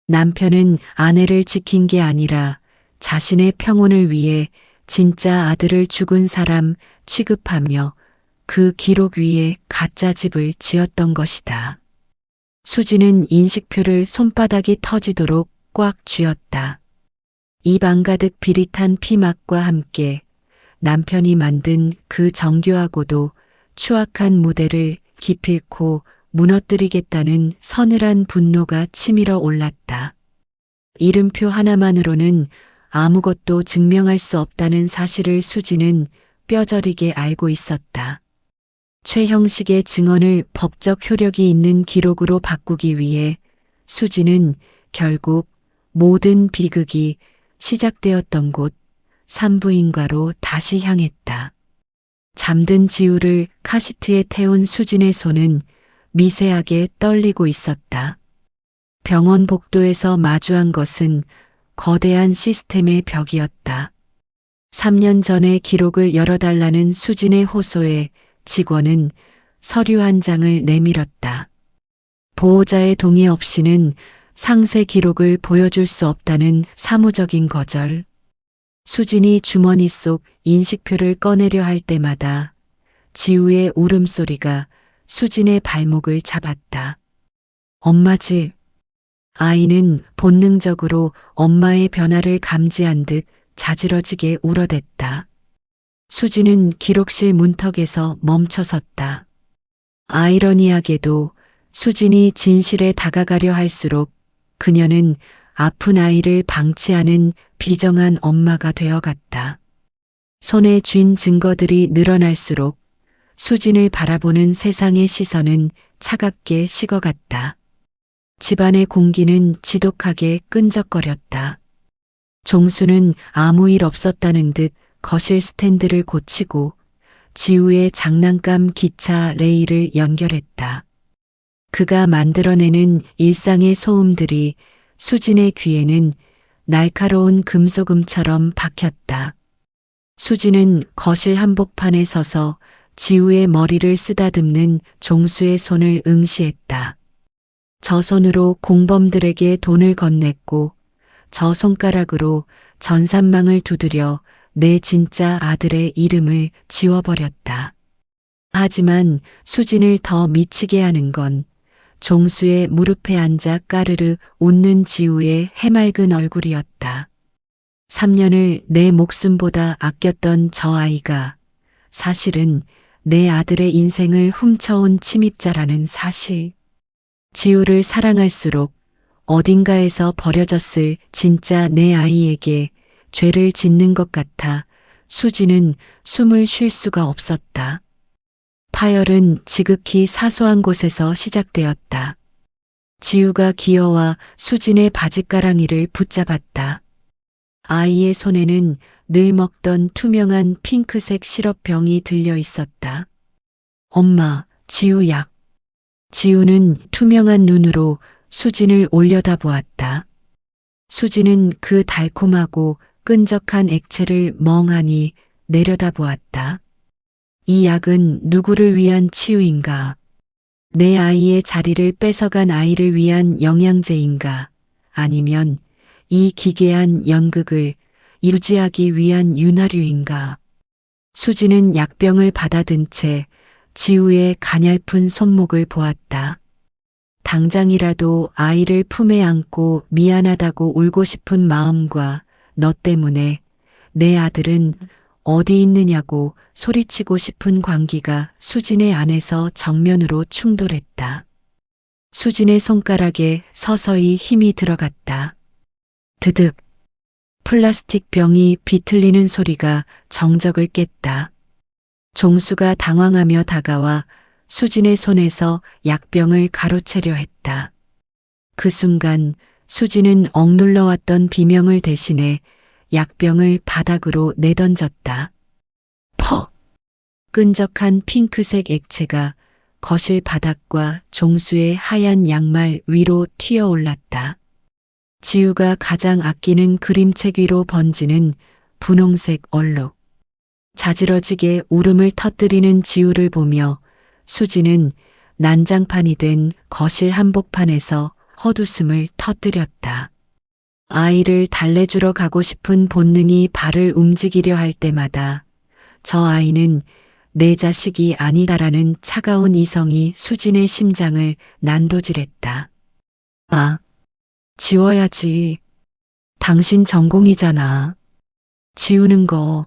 남편은 아내를 지킨 게 아니라 자신의 평온을 위해 진짜 아들을 죽은 사람 취급하며 그 기록 위에 가짜 집을 지었던 것이다. 수지는 인식표를 손바닥이 터지도록 꽉 쥐었다. 입 안가득 비릿한 피막과 함께 남편이 만든 그 정교하고도 추악한 무대를 기필코 무너뜨리겠다는 서늘한 분노가 치밀어 올랐다. 이름표 하나만으로는 아무것도 증명할 수 없다는 사실을 수지는 뼈저리게 알고 있었다. 최형식의 증언을 법적 효력이 있는 기록으로 바꾸기 위해 수지는 결국 모든 비극이 시작되었던 곳 산부인과로 다시 향했다. 잠든 지우를 카시트에 태운 수진의 손은 미세하게 떨리고 있었다. 병원 복도에서 마주한 것은 거대한 시스템의 벽이었다. 3년 전의 기록을 열어달라는 수진의 호소에 직원은 서류 한 장을 내밀었다. 보호자의 동의 없이는 상세 기록을 보여줄 수 없다는 사무적인 거절. 수진이 주머니 속 인식표를 꺼내려 할 때마다 지우의 울음소리가 수진의 발목을 잡았다. 엄마 집. 아이는 본능적으로 엄마의 변화를 감지한 듯 자지러지게 울어댔다. 수진은 기록실 문턱에서 멈춰섰다. 아이러니하게도 수진이 진실에 다가가려 할수록 그녀는 아픈 아이를 방치하는 비정한 엄마가 되어갔다. 손에 쥔 증거들이 늘어날수록 수진을 바라보는 세상의 시선은 차갑게 식어갔다. 집안의 공기는 지독하게 끈적거렸다. 종수는 아무 일 없었다는 듯 거실 스탠드를 고치고 지우의 장난감 기차 레일을 연결했다. 그가 만들어내는 일상의 소음들이 수진의 귀에는 날카로운 금소금처럼 박혔다. 수진은 거실 한복판에 서서 지우의 머리를 쓰다듬는 종수의 손을 응시했다. 저 손으로 공범들에게 돈을 건넸고 저 손가락으로 전산망을 두드려 내 진짜 아들의 이름을 지워버렸다. 하지만 수진을 더 미치게 하는 건 종수의 무릎에 앉아 까르르 웃는 지우의 해맑은 얼굴이었다. 3년을 내 목숨보다 아꼈던 저 아이가 사실은 내 아들의 인생을 훔쳐온 침입자라는 사실. 지우를 사랑할수록 어딘가에서 버려졌을 진짜 내 아이에게 죄를 짓는 것 같아 수지는 숨을 쉴 수가 없었다. 파열은 지극히 사소한 곳에서 시작되었다. 지우가 기어와 수진의 바지가랑이를 붙잡았다. 아이의 손에는 늘 먹던 투명한 핑크색 시럽병이 들려 있었다. 엄마, 지우 약. 지우는 투명한 눈으로 수진을 올려다보았다. 수진은 그 달콤하고 끈적한 액체를 멍하니 내려다보았다. 이 약은 누구를 위한 치유인가? 내 아이의 자리를 뺏어간 아이를 위한 영양제인가? 아니면 이 기괴한 연극을 유지하기 위한 윤활유인가? 수진은 약병을 받아든 채 지우의 가냘픈 손목을 보았다. 당장이라도 아이를 품에 안고 미안하다고 울고 싶은 마음과 너 때문에 내 아들은 어디 있느냐고 소리치고 싶은 광기가 수진의 안에서 정면으로 충돌했다. 수진의 손가락에 서서히 힘이 들어갔다. 드득. 플라스틱 병이 비틀리는 소리가 정적을 깼다. 종수가 당황하며 다가와 수진의 손에서 약병을 가로채려 했다. 그 순간 수진은 억눌러왔던 비명을 대신해 약병을 바닥으로 내던졌다. 퍽! 끈적한 핑크색 액체가 거실 바닥과 종수의 하얀 양말 위로 튀어올랐다. 지우가 가장 아끼는 그림책 위로 번지는 분홍색 얼룩. 자지러지게 울음을 터뜨리는 지우를 보며 수진은 난장판이 된 거실 한복판에서 헛웃음을 터뜨렸다. 아이를 달래주러 가고 싶은 본능이 발을 움직이려 할 때마다 저 아이는 내 자식이 아니다라는 차가운 이성이 수진의 심장을 난도질했다. 아, 지워야지. 당신 전공이잖아. 지우는 거.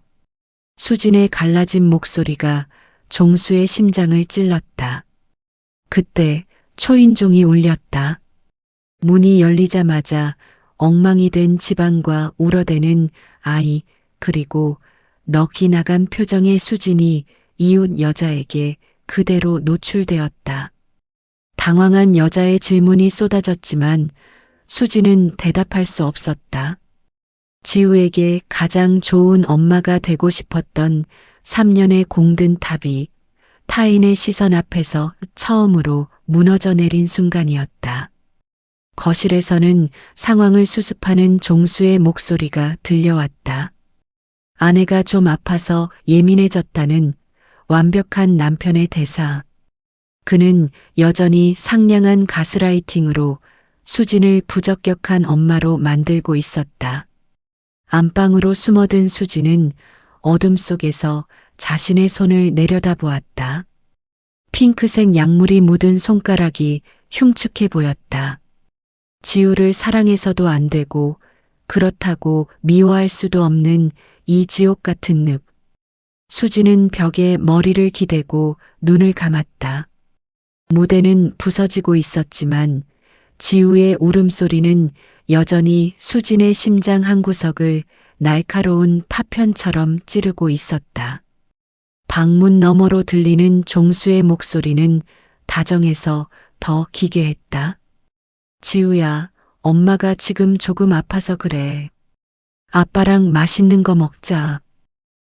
수진의 갈라진 목소리가 종수의 심장을 찔렀다. 그때 초인종이 울렸다. 문이 열리자마자 엉망이 된 집안과 울어대는 아이, 그리고 넋이 나간 표정의 수진이 이웃 여자에게 그대로 노출되었다. 당황한 여자의 질문이 쏟아졌지만 수진은 대답할 수 없었다. 지우에게 가장 좋은 엄마가 되고 싶었던 3년의 공든 탑이 타인의 시선 앞에서 처음으로 무너져 내린 순간이었다. 거실에서는 상황을 수습하는 종수의 목소리가 들려왔다. 아내가 좀 아파서 예민해졌다는 완벽한 남편의 대사. 그는 여전히 상냥한 가스라이팅으로 수진을 부적격한 엄마로 만들고 있었다. 안방으로 숨어든 수진은 어둠 속에서 자신의 손을 내려다보았다. 핑크색 약물이 묻은 손가락이 흉측해 보였다. 지우를 사랑해서도 안 되고 그렇다고 미워할 수도 없는 이 지옥 같은 늪. 수진은 벽에 머리를 기대고 눈을 감았다. 무대는 부서지고 있었지만 지우의 울음소리는 여전히 수진의 심장 한구석을 날카로운 파편처럼 찌르고 있었다. 방문 너머로 들리는 종수의 목소리는 다정해서 더 기괴했다. 지우야, 엄마가 지금 조금 아파서 그래. 아빠랑 맛있는 거 먹자.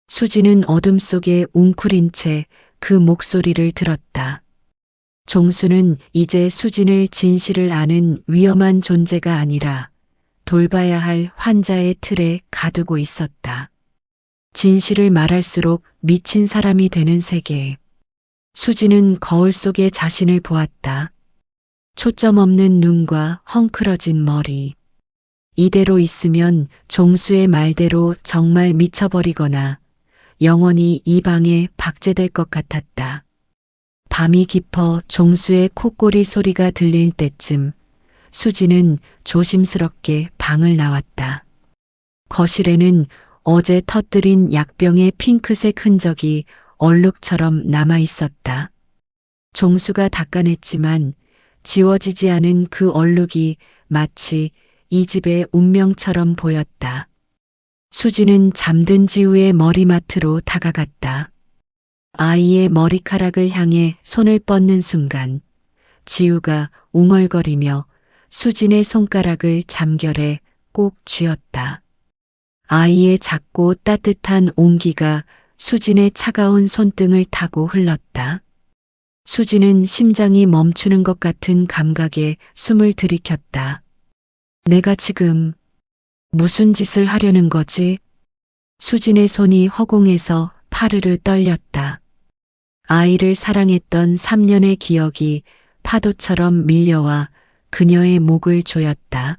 수진은 어둠 속에 웅크린 채 그 목소리를 들었다. 종수는 이제 수진을 진실을 아는 위험한 존재가 아니라 돌봐야 할 환자의 틀에 가두고 있었다. 진실을 말할수록 미친 사람이 되는 세계. 수진은 거울 속에 자신을 보았다. 초점 없는 눈과 헝클어진 머리. 이대로 있으면 종수의 말대로 정말 미쳐버리거나 영원히 이 방에 박제될 것 같았다. 밤이 깊어 종수의 콧꼬리 소리가 들릴 때쯤 수진은 조심스럽게 방을 나왔다. 거실에는 어제 터뜨린 약병의 핑크색 흔적이 얼룩처럼 남아 있었다. 종수가 닦아냈지만 지워지지 않은 그 얼룩이 마치 이 집의 운명처럼 보였다. 수진은 잠든 지우의 머리맡으로 다가갔다. 아이의 머리카락을 향해 손을 뻗는 순간 지우가 웅얼거리며 수진의 손가락을 잠결에 꼭 쥐었다. 아이의 작고 따뜻한 온기가 수진의 차가운 손등을 타고 흘렀다. 수진은 심장이 멈추는 것 같은 감각에 숨을 들이켰다. 내가 지금 무슨 짓을 하려는 거지? 수진의 손이 허공에서 파르르 떨렸다. 아이를 사랑했던 3년의 기억이 파도처럼 밀려와 그녀의 목을 조였다.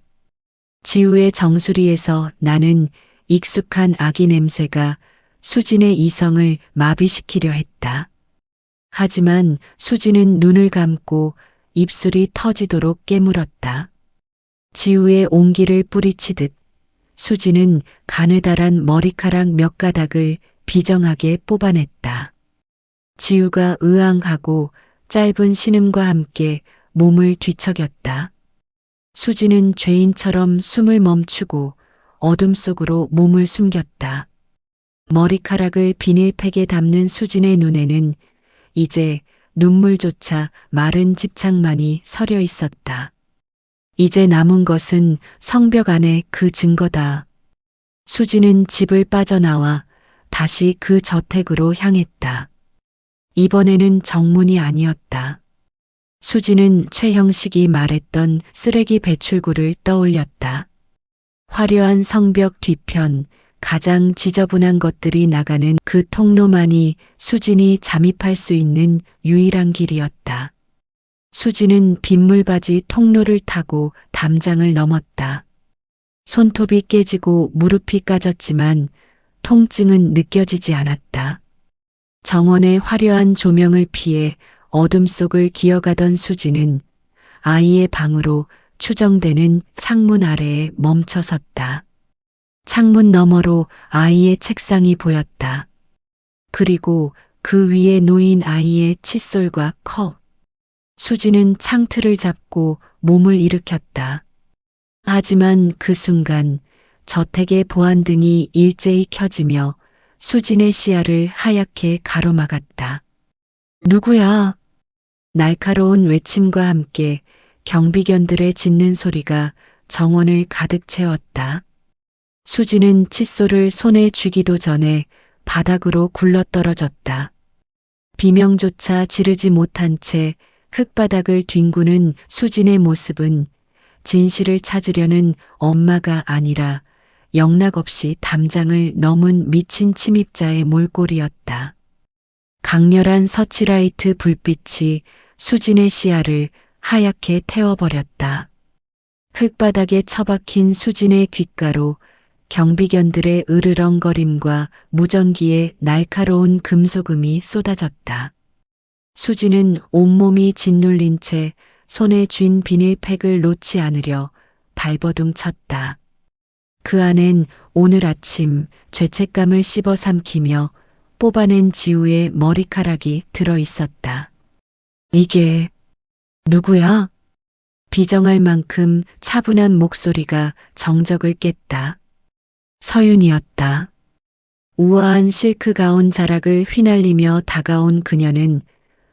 지우의 정수리에서 나는 익숙한 아기 냄새가 수진의 이성을 마비시키려 했다. 하지만 수진은 눈을 감고 입술이 터지도록 깨물었다. 지우의 온기를 뿌리치듯 수진은 가느다란 머리카락 몇 가닥을 비정하게 뽑아냈다. 지우가 으앙하고 짧은 신음과 함께 몸을 뒤척였다. 수진은 죄인처럼 숨을 멈추고 어둠 속으로 몸을 숨겼다. 머리카락을 비닐팩에 담는 수진의 눈에는 이제 눈물조차 마른 집착만이 서려 있었다. 이제 남은 것은 성벽 안의 그 증거다. 수진은 집을 빠져나와 다시 그 저택으로 향했다. 이번에는 정문이 아니었다. 수진은 최형식이 말했던 쓰레기 배출구를 떠올렸다. 화려한 성벽 뒤편, 가장 지저분한 것들이 나가는 그 통로만이 수진이 잠입할 수 있는 유일한 길이었다. 수진은 빗물바지 통로를 타고 담장을 넘었다. 손톱이 깨지고 무릎이 까졌지만 통증은 느껴지지 않았다. 정원의 화려한 조명을 피해 어둠 속을 기어가던 수진은 아이의 방으로 추정되는 창문 아래에 멈춰섰다. 창문 너머로 아이의 책상이 보였다. 그리고 그 위에 놓인 아이의 칫솔과 컵. 수진은 창틀을 잡고 몸을 일으켰다. 하지만 그 순간 저택의 보안등이 일제히 켜지며 수진의 시야를 하얗게 가로막았다. 누구야? 날카로운 외침과 함께 경비견들의 짖는 소리가 정원을 가득 채웠다. 수진은 칫솔을 손에 쥐기도 전에 바닥으로 굴러떨어졌다. 비명조차 지르지 못한 채 흙바닥을 뒹구는 수진의 모습은 진실을 찾으려는 엄마가 아니라 영락없이 담장을 넘은 미친 침입자의 몰골이었다. 강렬한 서치라이트 불빛이 수진의 시야를 하얗게 태워버렸다. 흙바닥에 처박힌 수진의 귓가로 경비견들의 으르렁거림과 무전기의 날카로운 금속음이 쏟아졌다. 수진은 온몸이 짓눌린 채 손에 쥔 비닐팩을 놓지 않으려 발버둥 쳤다. 그 안엔 오늘 아침 죄책감을 씹어 삼키며 뽑아낸 지우의 머리카락이 들어 있었다. 이게 누구야? 비정할 만큼 차분한 목소리가 정적을 깼다. 서윤이었다. 우아한 실크 가운 자락을 휘날리며 다가온 그녀는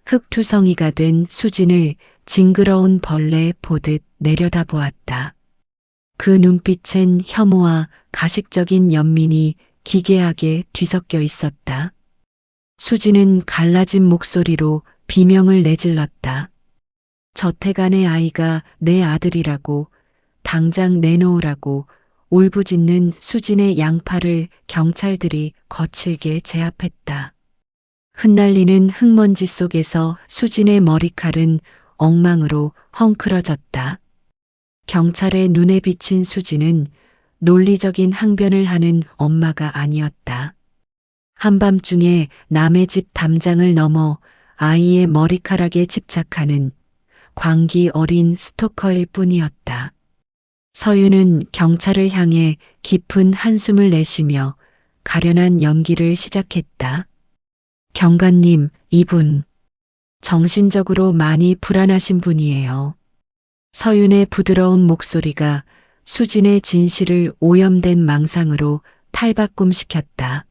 흙투성이가 된 수진을 징그러운 벌레 보듯 내려다보았다. 그 눈빛엔 혐오와 가식적인 연민이 기괴하게 뒤섞여 있었다. 수진은 갈라진 목소리로 비명을 내질렀다. 저태간의 아이가 내 아들이라고, 당장 내놓으라고 울부짖는 수진의 양팔을 경찰들이 거칠게 제압했다. 흩날리는 흙먼지 속에서 수진의 머리칼은 엉망으로 헝클어졌다. 경찰의 눈에 비친 수진은 논리적인 항변을 하는 엄마가 아니었다. 한밤중에 남의 집 담장을 넘어 아이의 머리카락에 집착하는 광기 어린 스토커일 뿐이었다. 서윤은 경찰을 향해 깊은 한숨을 내쉬며 가련한 연기를 시작했다. 경관님, 이분 정신적으로 많이 불안하신 분이에요. 서윤의 부드러운 목소리가 수진의 진실을 오염된 망상으로 탈바꿈시켰다.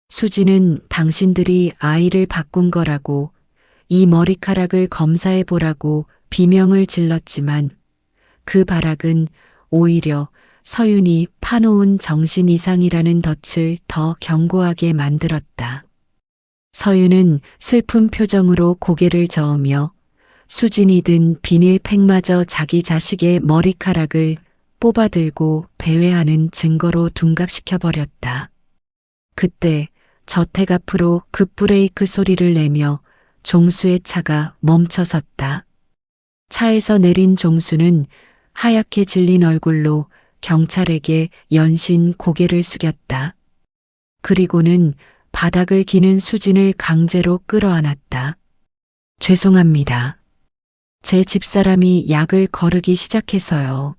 수진은 당신들이 아이를 바꾼 거라고, 이 머리카락을 검사해 보라고 비명을 질렀지만 그 발악은 오히려 서윤이 파놓은 정신 이상이라는 덫을 더 견고하게 만들었다. 서윤은 슬픈 표정으로 고개를 저으며 수진이 든 비닐팩마저 자기 자식의 머리카락을 뽑아들고 배회하는 증거로 둔갑시켜버렸다. 그때 저택 앞으로 급브레이크 소리를 내며 종수의 차가 멈춰섰다. 차에서 내린 종수는 하얗게 질린 얼굴로 경찰에게 연신 고개를 숙였다. 그리고는 바닥을 기는 수진을 강제로 끌어안았다. 죄송합니다. 제 집사람이 약을 거르기 시작해서요.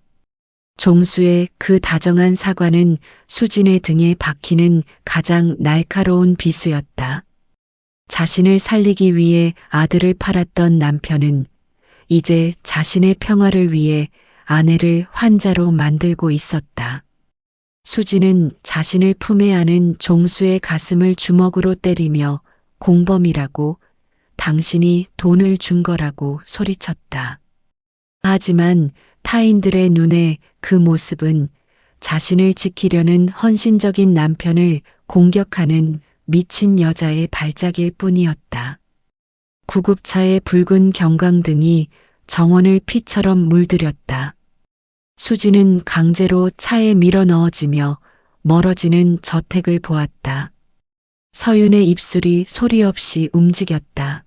종수의 그 다정한 사과는 수진의 등에 박히는 가장 날카로운 비수였다. 자신을 살리기 위해 아들을 팔았던 남편은 이제 자신의 평화를 위해 아내를 환자로 만들고 있었다. 수진은 자신을 품에 안은 종수의 가슴을 주먹으로 때리며 공범이라고, 당신이 돈을 준 거라고 소리쳤다. 하지만 타인들의 눈에 그 모습은 자신을 지키려는 헌신적인 남편을 공격하는 미친 여자의 발작일 뿐이었다. 구급차의 붉은 경광등이 정원을 피처럼 물들였다. 수진은 강제로 차에 밀어 넣어지며 멀어지는 저택을 보았다. 서윤의 입술이 소리 없이 움직였다.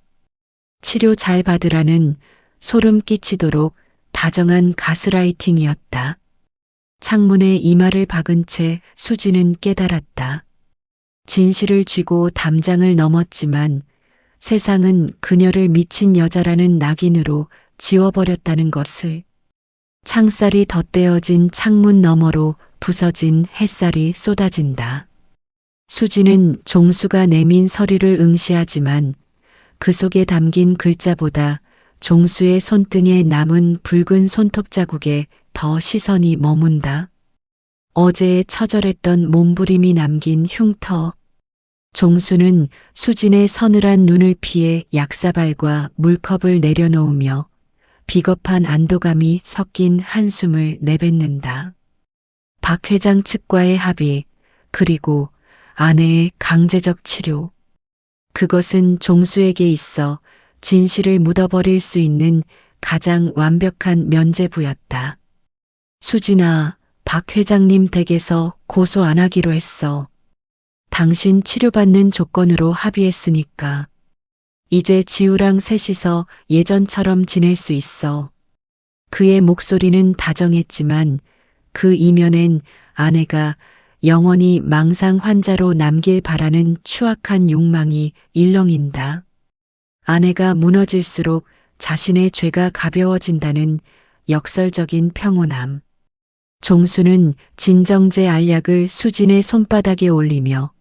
치료 잘 받으라는 소름 끼치도록 다정한 가스라이팅이었다. 창문에 이마를 박은 채 수진은 깨달았다. 진실을 쥐고 담장을 넘었지만 세상은 그녀를 미친 여자라는 낙인으로 지워버렸다는 것을. 창살이 덧대어진 창문 너머로 부서진 햇살이 쏟아진다. 수진은 종수가 내민 서류를 응시하지만 그 속에 담긴 글자보다 종수의 손등에 남은 붉은 손톱 자국에 더 시선이 머문다. 어제의 처절했던 몸부림이 남긴 흉터. 종수는 수진의 서늘한 눈을 피해 약사발과 물컵을 내려놓으며 비겁한 안도감이 섞인 한숨을 내뱉는다. 박 회장 측과의 합의, 그리고 아내의 강제적 치료. 그것은 종수에게 있어 진실을 묻어버릴 수 있는 가장 완벽한 면죄부였다. 수진아, 박 회장님 댁에서 고소 안 하기로 했어. 당신 치료받는 조건으로 합의했으니까. 이제 지우랑 셋이서 예전처럼 지낼 수 있어. 그의 목소리는 다정했지만 그 이면엔 아내가 영원히 망상 환자로 남길 바라는 추악한 욕망이 일렁인다. 아내가 무너질수록 자신의 죄가 가벼워진다는 역설적인 평온함. 종수는 진정제 알약을 수진의 손바닥에 올리며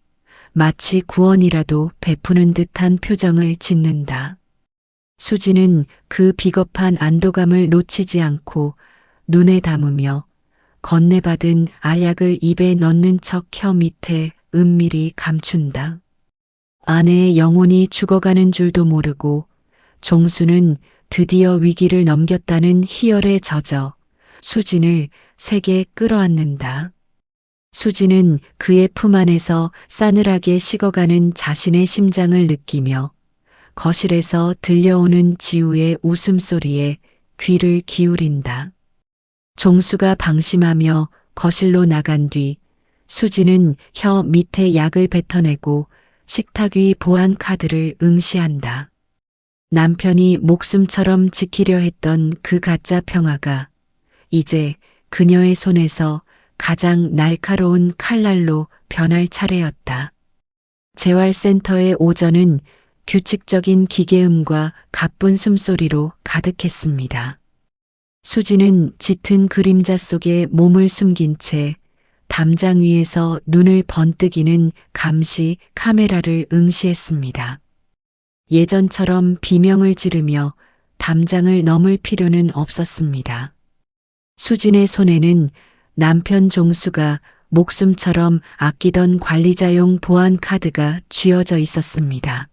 마치 구원이라도 베푸는 듯한 표정을 짓는다. 수진은 그 비겁한 안도감을 놓치지 않고 눈에 담으며 건네받은 알약을 입에 넣는 척 혀 밑에 은밀히 감춘다. 아내의 영혼이 죽어가는 줄도 모르고 종수는 드디어 위기를 넘겼다는 희열에 젖어 수진을 세게 끌어안는다. 수진은 그의 품 안에서 싸늘하게 식어가는 자신의 심장을 느끼며 거실에서 들려오는 지우의 웃음소리에 귀를 기울인다. 종수가 방심하며 거실로 나간 뒤 수진은 혀 밑에 약을 뱉어내고 식탁 위 보안 카드를 응시한다. 남편이 목숨처럼 지키려 했던 그 가짜 평화가 이제 그녀의 손에서 가장 날카로운 칼날로 변할 차례였다. 재활센터의 오전은 규칙적인 기계음과 가쁜 숨소리로 가득했습니다. 수지는 짙은 그림자 속에 몸을 숨긴 채 담장 위에서 눈을 번뜩이는 감시 카메라를 응시했습니다. 예전처럼 비명을 지르며 담장을 넘을 필요는 없었습니다. 수진의 손에는 남편 종수가 목숨처럼 아끼던 관리자용 보안 카드가 쥐어져 있었습니다.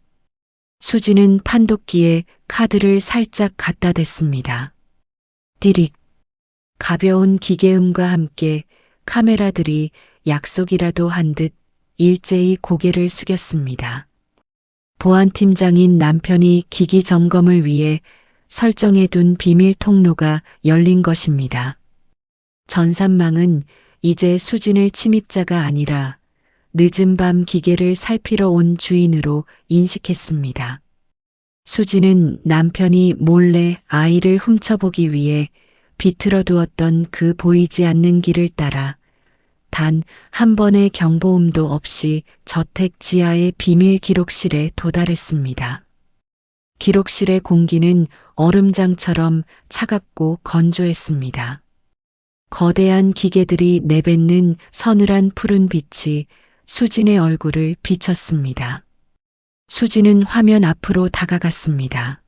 수진은 판독기에 카드를 살짝 갖다 댔습니다. 디릭. 가벼운 기계음과 함께 카메라들이 약속이라도 한 듯 일제히 고개를 숙였습니다. 보안팀장인 남편이 기기 점검을 위해 설정해둔 비밀 통로가 열린 것입니다. 전산망은 이제 수진을 침입자가 아니라 늦은 밤 기계를 살피러 온 주인으로 인식했습니다. 수진은 남편이 몰래 아이를 훔쳐보기 위해 비틀어 두었던 그 보이지 않는 길을 따라 단 한 번의 경보음도 없이 저택 지하의 비밀 기록실에 도달했습니다. 기록실의 공기는 얼음장처럼 차갑고 건조했습니다. 거대한 기계들이 내뱉는 서늘한 푸른 빛이 수진의 얼굴을 비췄습니다. 수진은 화면 앞으로 다가갔습니다.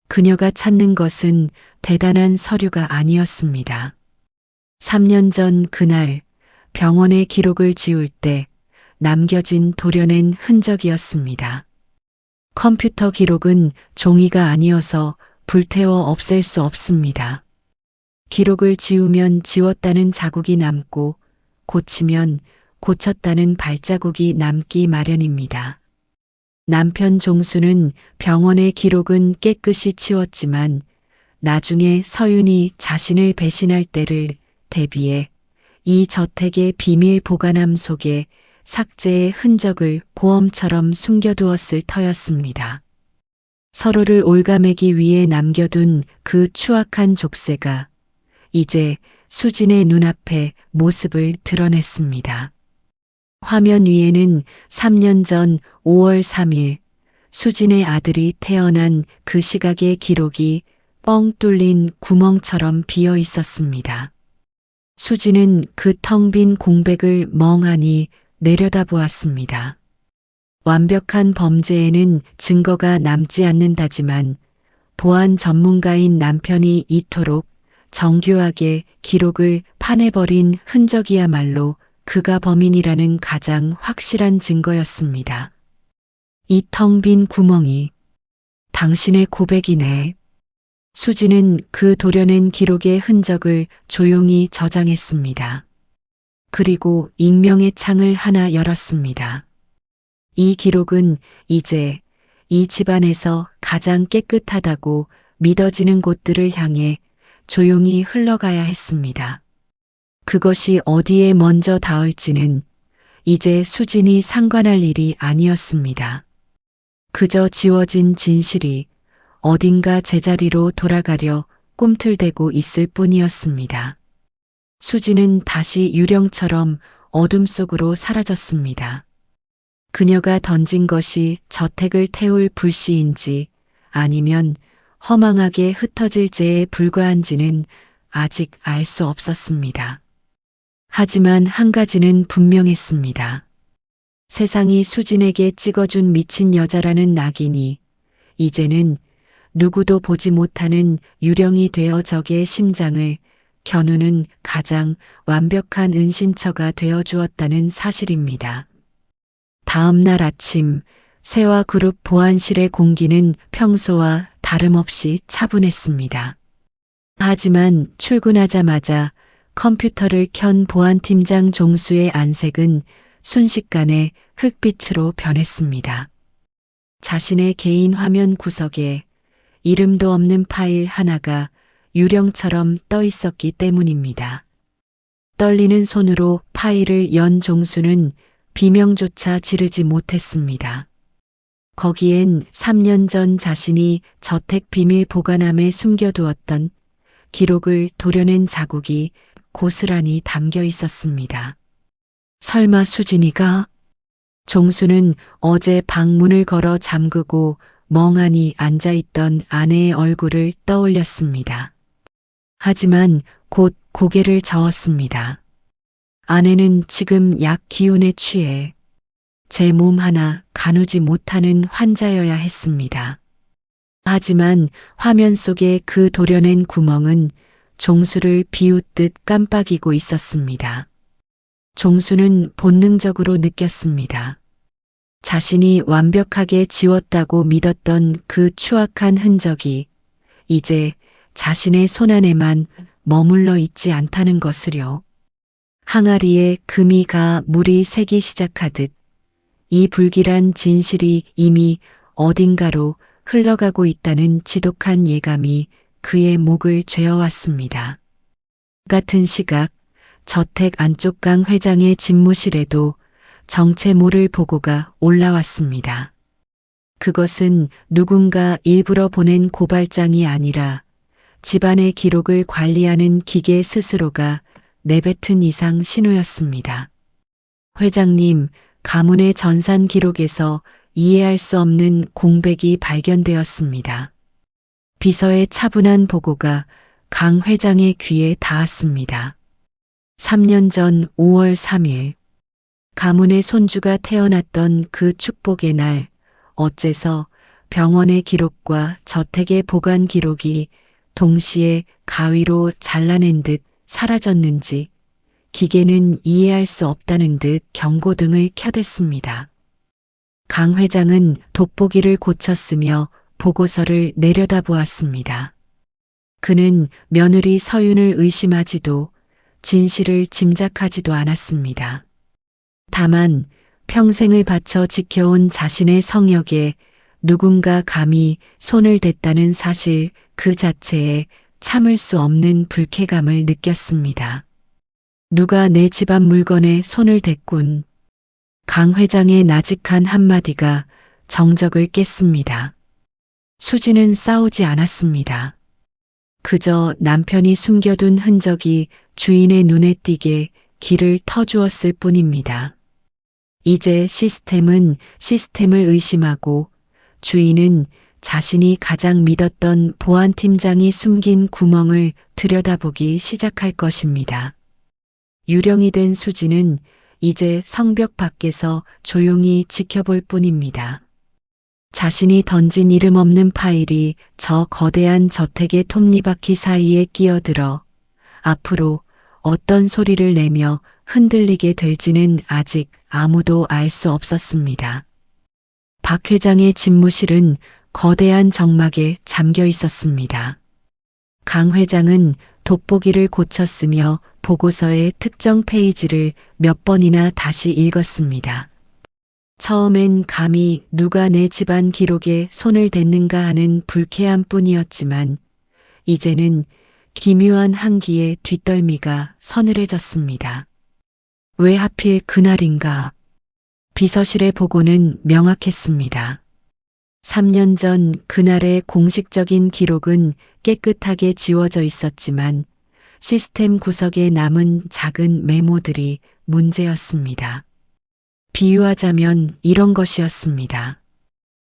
그녀가 찾는 것은 대단한 서류가 아니었습니다. 3년 전 그날 병원의 기록을 지울 때 남겨진 도려낸 흔적이었습니다. 컴퓨터 기록은 종이가 아니어서 불태워 없앨 수 없습니다. 기록을 지우면 지웠다는 자국이 남고 고치면 고쳤다는 발자국이 남기 마련입니다. 남편 종수는 병원의 기록은 깨끗이 치웠지만 나중에 서윤이 자신을 배신할 때를 대비해 이 저택의 비밀 보관함 속에 삭제의 흔적을 보험처럼 숨겨두었을 터였습니다. 서로를 올가매기 위해 남겨둔 그 추악한 족쇄가 이제 수진의 눈앞에 모습을 드러냈습니다. 화면 위에는 3년 전 5월 3일 수진의 아들이 태어난 그 시각의 기록이 뻥 뚫린 구멍처럼 비어 있었습니다. 수진은 그 텅 빈 공백을 멍하니 내려다보았습니다. 완벽한 범죄에는 증거가 남지 않는다지만 보안 전문가인 남편이 이토록 정교하게 기록을 파내버린 흔적이야말로 그가 범인이라는 가장 확실한 증거였습니다. 이 텅 빈 구멍이 당신의 고백이네. 수진은 그 도려낸 기록의 흔적을 조용히 저장했습니다. 그리고 익명의 창을 하나 열었습니다. 이 기록은 이제 이 집안에서 가장 깨끗하다고 믿어지는 곳들을 향해 조용히 흘러가야 했습니다. 그것이 어디에 먼저 닿을지는 이제 수진이 상관할 일이 아니었습니다. 그저 지워진 진실이 어딘가 제자리로 돌아가려 꿈틀대고 있을 뿐이었습니다. 수지는 다시 유령처럼 어둠 속으로 사라졌습니다. 그녀가 던진 것이 저택을 태울 불씨인지 아니면 허망하게 흩어질 재에 불과한지는 아직 알 수 없었습니다. 하지만 한 가지는 분명했습니다. 세상이 수진에게 찍어준 미친 여자라는 낙인이 이제는 누구도 보지 못하는 유령이 되어 적의 심장을 겨누는 가장 완벽한 은신처가 되어 주었다는 사실입니다. 다음 날 아침 세화그룹 보안실의 공기는 평소와 다름없이 차분했습니다. 하지만 출근하자마자 컴퓨터를 켠 보안팀장 종수의 안색은 순식간에 흑빛으로 변했습니다. 자신의 개인 화면 구석에 이름도 없는 파일 하나가 유령처럼 떠 있었기 때문입니다. 떨리는 손으로 파일을 연 종수는 비명조차 지르지 못했습니다. 거기엔 3년 전 자신이 저택 비밀 보관함에 숨겨두었던 기록을 도려낸 자국이 고스란히 담겨 있었습니다. 설마 수진이가? 종수는 어제 방문을 걸어 잠그고 멍하니 앉아있던 아내의 얼굴을 떠올렸습니다. 하지만 곧 고개를 저었습니다. 아내는 지금 약 기운에 취해 제 몸 하나 가누지 못하는 환자여야 했습니다. 하지만 화면 속의 그 도려낸 구멍은 종수를 비웃듯 깜빡이고 있었습니다. 종수는 본능적으로 느꼈습니다. 자신이 완벽하게 지웠다고 믿었던 그 추악한 흔적이 이제 자신의 손안에만 머물러 있지 않다는 것을요. 항아리에 금이 가 물이 새기 시작하듯 이 불길한 진실이 이미 어딘가로 흘러가고 있다는 지독한 예감이 그의 목을 죄어왔습니다. 같은 시각 저택 안쪽강 회장의 집무실에도 정체 모를 보고가 올라왔습니다. 그것은 누군가 일부러 보낸 고발장이 아니라 집안의 기록을 관리하는 기계 스스로가 내뱉은 이상 신호였습니다. 회장님, 가문의 전산 기록에서 이해할 수 없는 공백이 발견되었습니다. 비서의 차분한 보고가 강 회장의 귀에 닿았습니다. 3년 전 5월 3일 가문의 손주가 태어났던 그 축복의 날 어째서 병원의 기록과 저택의 보관 기록이 동시에 가위로 잘라낸 듯 사라졌는지 기계는 이해할 수 없다는 듯 경고등을 켜댔습니다. 강 회장은 돋보기를 고쳤으며 보고서를 내려다보았습니다. 그는 며느리 서윤을 의심하지도 진실을 짐작하지도 않았습니다. 다만 평생을 바쳐 지켜온 자신의 성역에 누군가 감히 손을 댔다는 사실 그 자체에 참을 수 없는 불쾌감을 느꼈습니다. 누가 내 집안 물건에 손을 댔군. 강 회장의 나직한 한마디가 정적을 깼습니다. 수지는 싸우지 않았습니다. 그저 남편이 숨겨둔 흔적이 주인의 눈에 띄게 길을 터주었을 뿐입니다. 이제 시스템은 시스템을 의심하고 주인은 자신이 가장 믿었던 보안팀장이 숨긴 구멍을 들여다보기 시작할 것입니다. 유령이 된 수지는 이제 성벽 밖에서 조용히 지켜볼 뿐입니다. 자신이 던진 이름 없는 파일이 저 거대한 저택의 톱니바퀴 사이에 끼어들어 앞으로 어떤 소리를 내며 흔들리게 될지는 아직 아무도 알 수 없었습니다. 박 회장의 집무실은 거대한 정막에 잠겨 있었습니다. 강 회장은 돋보기를 고쳤으며 보고서의 특정 페이지를 몇 번이나 다시 읽었습니다. 처음엔 감히 누가 내 집안 기록에 손을 댔는가 하는 불쾌함 뿐이었지만 이제는 기묘한 한기의 뒷덜미가 서늘해졌습니다. 왜 하필 그날인가? 비서실의 보고는 명확했습니다. 3년 전 그날의 공식적인 기록은 깨끗하게 지워져 있었지만 시스템 구석에 남은 작은 메모들이 문제였습니다. 비유하자면 이런 것이었습니다.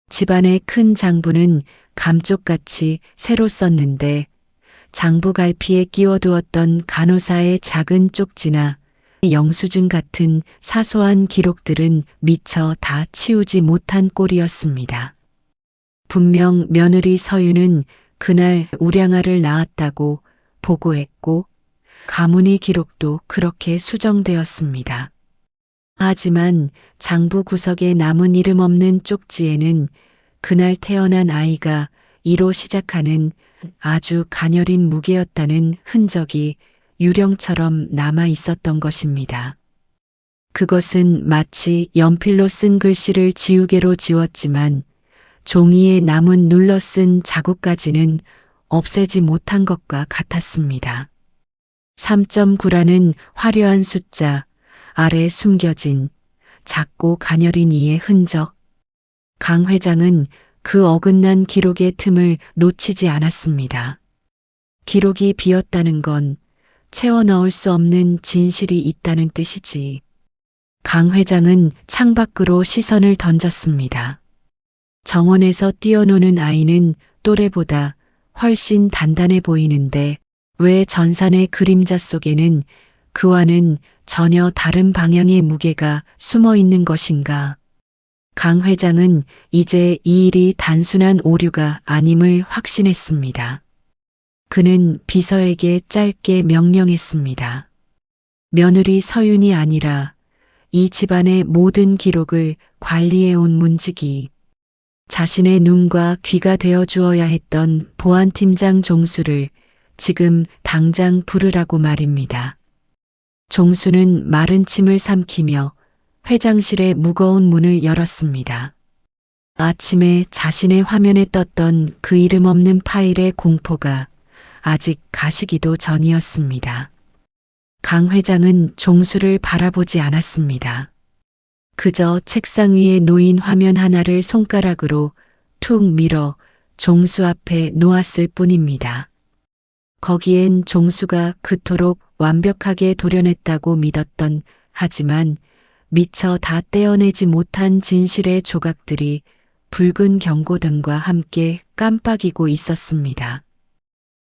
집안의 큰 장부는 감쪽같이 새로 썼는데 장부 갈피에 끼워두었던 간호사의 작은 쪽지나 영수증 같은 사소한 기록들은 미처 다 치우지 못한 꼴이었습니다. 분명 며느리 서유는 그날 우량아를 낳았다고 보고했고 가문의 기록도 그렇게 수정되었습니다. 하지만 장부 구석에 남은 이름 없는 쪽지에는 그날 태어난 아이가 이로 시작하는 아주 가녀린 무게였다는 흔적이 유령처럼 남아 있었던 것입니다. 그것은 마치 연필로 쓴 글씨를 지우개로 지웠지만 종이에 남은 눌러 쓴 자국까지는 없애지 못한 것과 같았습니다. 3.9라는 화려한 숫자 아래 숨겨진 작고 가녀린 이의 흔적. 강 회장은 그 어긋난 기록의 틈을 놓치지 않았습니다. 기록이 비었다는 건 채워 넣을 수 없는 진실이 있다는 뜻이지. 강 회장은 창밖으로 시선을 던졌습니다. 정원에서 뛰어노는 아이는 또래보다 훨씬 단단해 보이는데 왜 전산의 그림자 속에는 그와는 전혀 다른 방향의 무게가 숨어 있는 것인가? 강 회장은 이제 이 일이 단순한 오류가 아님을 확신했습니다. 그는 비서에게 짧게 명령했습니다. 며느리 서윤이 아니라 이 집안의 모든 기록을 관리해온 문직이 자신의 눈과 귀가 되어 주어야 했던 보안팀장 종수를 지금 당장 부르라고 말입니다. 종수는 마른 침을 삼키며 회장실의 무거운 문을 열었습니다. 아침에 자신의 화면에 떴던 그 이름 없는 파일의 공포가 아직 가시기도 전이었습니다. 강 회장은 종수를 바라보지 않았습니다. 그저 책상 위에 놓인 화면 하나를 손가락으로 툭 밀어 종수 앞에 놓았을 뿐입니다. 거기엔 종수가 그토록 완벽하게 도려냈다고 믿었던 하지만 미처 다 떼어내지 못한 진실의 조각들이 붉은 경고등과 함께 깜빡이고 있었습니다.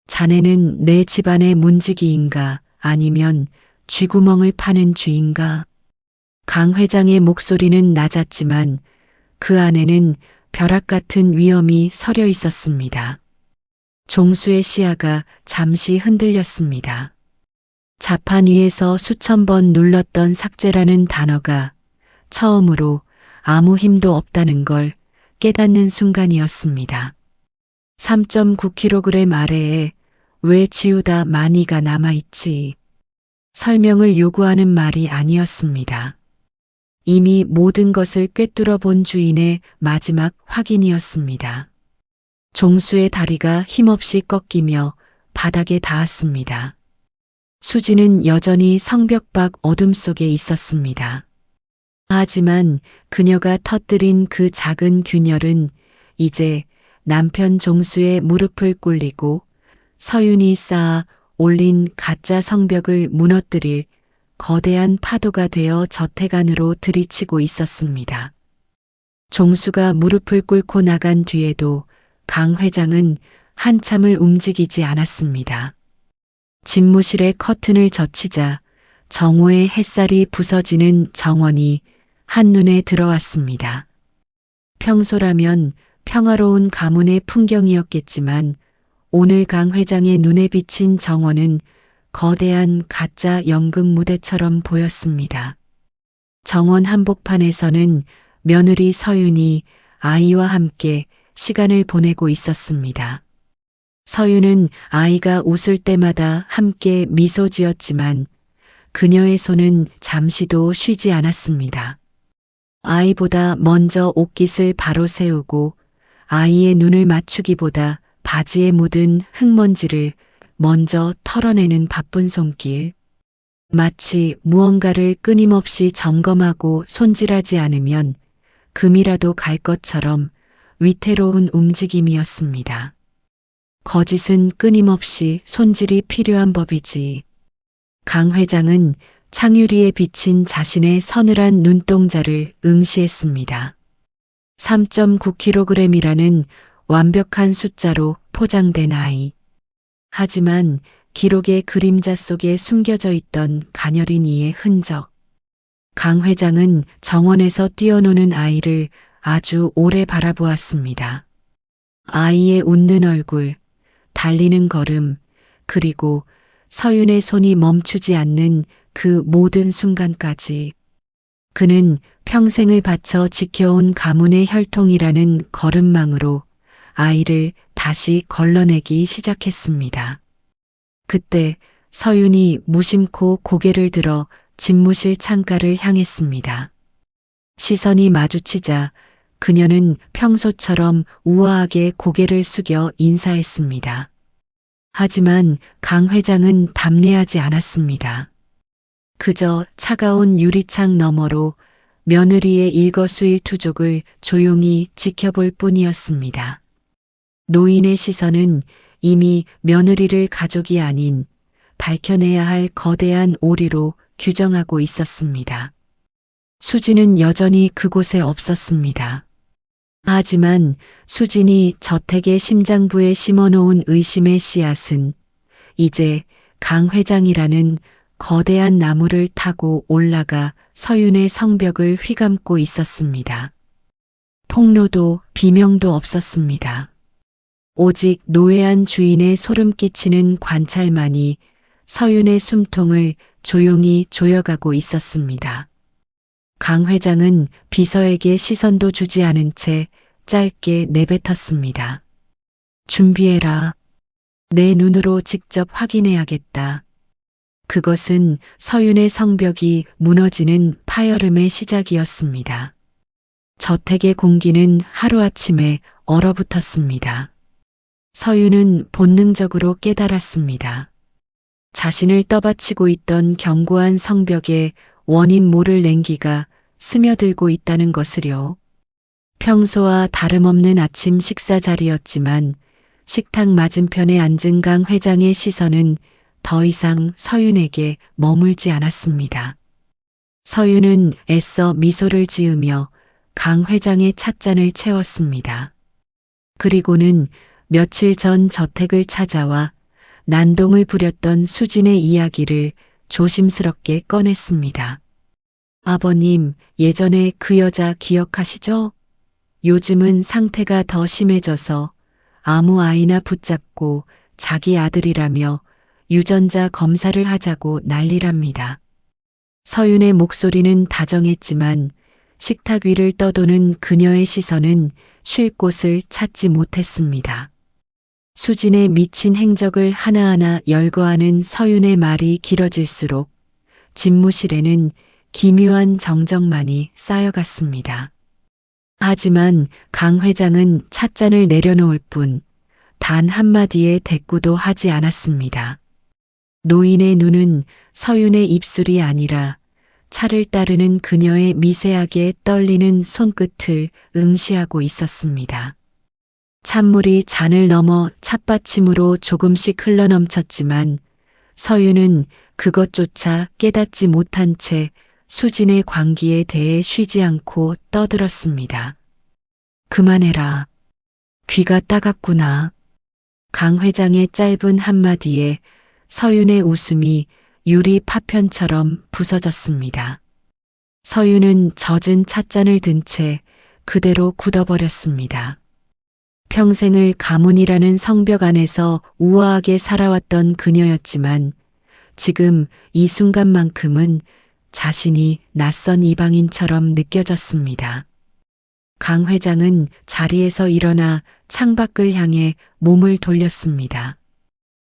자네는 내 집안의 문지기인가 아니면 쥐구멍을 파는 쥐인가? 강 회장의 목소리는 낮았지만 그 안에는 벼락 같은 위험이 서려 있었습니다. 종수의 시야가 잠시 흔들렸습니다. 자판 위에서 수천 번 눌렀던 삭제라는 단어가 처음으로 아무 힘도 없다는 걸 깨닫는 순간이었습니다. 3.9kg 아래에 왜 지우다 많이가 남아있지? 설명을 요구하는 말이 아니었습니다. 이미 모든 것을 꿰뚫어 본 주인의 마지막 확인이었습니다. 종수의 다리가 힘없이 꺾이며 바닥에 닿았습니다. 수지는 여전히 성벽 밖 어둠 속에 있었습니다. 하지만 그녀가 터뜨린 그 작은 균열은 이제 남편 종수의 무릎을 꿇리고 서윤이 쌓아 올린 가짜 성벽을 무너뜨릴 거대한 파도가 되어 저택 안으로 들이치고 있었습니다. 종수가 무릎을 꿇고 나간 뒤에도 강 회장은 한참을 움직이지 않았습니다. 집무실의 커튼을 젖히자 정오의 햇살이 부서지는 정원이 한눈에 들어왔습니다. 평소라면 평화로운 가문의 풍경이었겠지만 오늘 강 회장의 눈에 비친 정원은 거대한 가짜 연극 무대처럼 보였습니다. 정원 한복판에서는 며느리 서윤이 아이와 함께 시간을 보내고 있었습니다. 서윤은 아이가 웃을 때마다 함께 미소 지었지만 그녀의 손은 잠시도 쉬지 않았습니다. 아이보다 먼저 옷깃을 바로 세우고 아이의 눈을 맞추기보다 바지에 묻은 흙먼지를 먼저 털어내는 바쁜 손길. 마치 무언가를 끊임없이 점검하고 손질하지 않으면 금이라도 갈 것처럼 위태로운 움직임이었습니다. 거짓은 끊임없이 손질이 필요한 법이지. 강 회장은 창유리에 비친 자신의 서늘한 눈동자를 응시했습니다. 3.9kg이라는 완벽한 숫자로 포장된 아이. 하지만 기록의 그림자 속에 숨겨져 있던 가녀린 이의 흔적. 강 회장은 정원에서 뛰어노는 아이를 아주 오래 바라보았습니다. 아이의 웃는 얼굴, 달리는 걸음, 그리고 서윤의 손이 멈추지 않는 그 모든 순간까지 그는 평생을 바쳐 지켜온 가문의 혈통이라는 걸음망으로 아이를 다시 걸러내기 시작했습니다. 그때 서윤이 무심코 고개를 들어 집무실 창가를 향했습니다. 시선이 마주치자 그녀는 평소처럼 우아하게 고개를 숙여 인사했습니다. 하지만 강 회장은 답례하지 않았습니다. 그저 차가운 유리창 너머로 며느리의 일거수일투족을 조용히 지켜볼 뿐이었습니다. 노인의 시선은 이미 며느리를 가족이 아닌 밝혀내야 할 거대한 오리로 규정하고 있었습니다. 수진은 여전히 그곳에 없었습니다. 하지만 수진이 저택의 심장부에 심어놓은 의심의 씨앗은 이제 강 회장이라는 거대한 나무를 타고 올라가 서윤의 성벽을 휘감고 있었습니다. 폭로도 비명도 없었습니다. 오직 노예한 주인의 소름 끼치는 관찰만이 서윤의 숨통을 조용히 조여가고 있었습니다. 강 회장은 비서에게 시선도 주지 않은 채 짧게 내뱉었습니다. 준비해라. 내 눈으로 직접 확인해야겠다. 그것은 서윤의 성벽이 무너지는 파열음의 시작이었습니다. 저택의 공기는 하루아침에 얼어붙었습니다. 서윤은 본능적으로 깨달았습니다. 자신을 떠받치고 있던 견고한 성벽에 원인 모를 냉기가 스며들고 있다는 것을요. 평소와 다름없는 아침 식사 자리였지만 식탁 맞은편에 앉은 강 회장의 시선은 더 이상 서윤에게 머물지 않았습니다. 서윤은 애써 미소를 지으며 강 회장의 찻잔을 채웠습니다. 그리고는 며칠 전 저택을 찾아와 난동을 부렸던 수진의 이야기를 조심스럽게 꺼냈습니다. 아버님, 예전에 그 여자 기억하시죠? 요즘은 상태가 더 심해져서 아무 아이나 붙잡고 자기 아들이라며 유전자 검사를 하자고 난리랍니다. 서윤의 목소리는 다정했지만 식탁 위를 떠도는 그녀의 시선은 쉴 곳을 찾지 못했습니다. 수진의 미친 행적을 하나하나 열거하는 서윤의 말이 길어질수록 집무실에는 기묘한 정적만이 쌓여갔습니다. 하지만 강 회장은 찻잔을 내려놓을 뿐 단 한마디의 대꾸도 하지 않았습니다. 노인의 눈은 서윤의 입술이 아니라 차를 따르는 그녀의 미세하게 떨리는 손끝을 응시하고 있었습니다. 찬물이 잔을 넘어 찻받침으로 조금씩 흘러넘쳤지만 서윤은 그것조차 깨닫지 못한 채 수진의 광기에 대해 쉬지 않고 떠들었습니다. 그만해라. 귀가 따갑구나. 강 회장의 짧은 한마디에 서윤의 웃음이 유리 파편처럼 부서졌습니다. 서윤은 젖은 찻잔을 든 채 그대로 굳어버렸습니다. 평생을 가문이라는 성벽 안에서 우아하게 살아왔던 그녀였지만 지금 이 순간만큼은 자신이 낯선 이방인처럼 느껴졌습니다. 강 회장은 자리에서 일어나 창밖을 향해 몸을 돌렸습니다.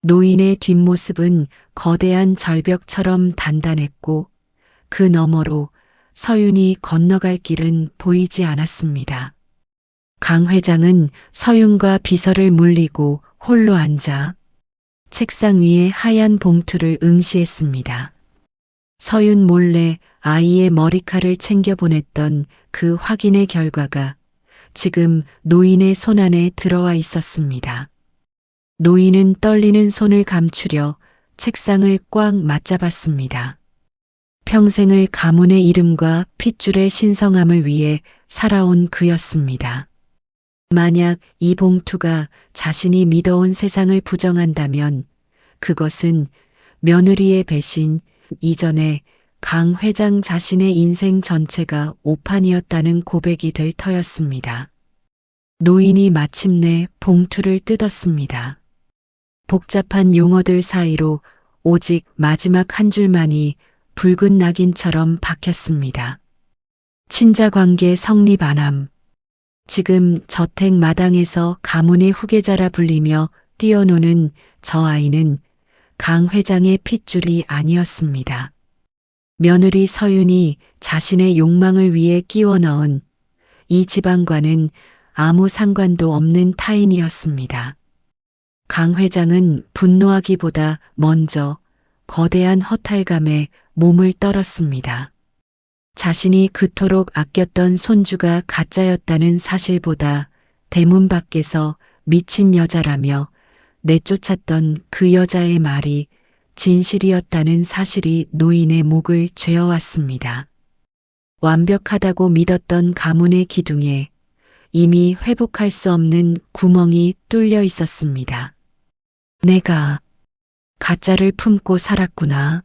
노인의 뒷모습은 거대한 절벽처럼 단단했고 그 너머로 서윤이 건너갈 길은 보이지 않았습니다. 강 회장은 서윤과 비서를 물리고 홀로 앉아 책상 위에 하얀 봉투를 응시했습니다. 서윤 몰래 아이의 머리칼을 챙겨 보냈던 그 확인의 결과가 지금 노인의 손안에 들어와 있었습니다. 노인은 떨리는 손을 감추려 책상을 꽉 맞잡았습니다. 평생을 가문의 이름과 핏줄의 신성함을 위해 살아온 그였습니다. 만약 이 봉투가 자신이 믿어온 세상을 부정한다면 그것은 며느리의 배신 이전에 강 회장 자신의 인생 전체가 오판이었다는 고백이 될 터였습니다. 노인이 마침내 봉투를 뜯었습니다. 복잡한 용어들 사이로 오직 마지막 한 줄만이 붉은 낙인처럼 박혔습니다. 친자관계 성립 안함. 지금 저택 마당에서 가문의 후계자라 불리며 뛰어노는 저 아이는 강 회장의 핏줄이 아니었습니다. 며느리 서윤이 자신의 욕망을 위해 끼워 넣은 이 집안과는 아무 상관도 없는 타인이었습니다. 강 회장은 분노하기보다 먼저 거대한 허탈감에 몸을 떨었습니다. 자신이 그토록 아꼈던 손주가 가짜였다는 사실보다 대문 밖에서 미친 여자라며 내쫓았던 그 여자의 말이 진실이었다는 사실이 노인의 목을 죄어왔습니다. 완벽하다고 믿었던 가문의 기둥에 이미 회복할 수 없는 구멍이 뚫려 있었습니다. 내가 가짜를 품고 살았구나.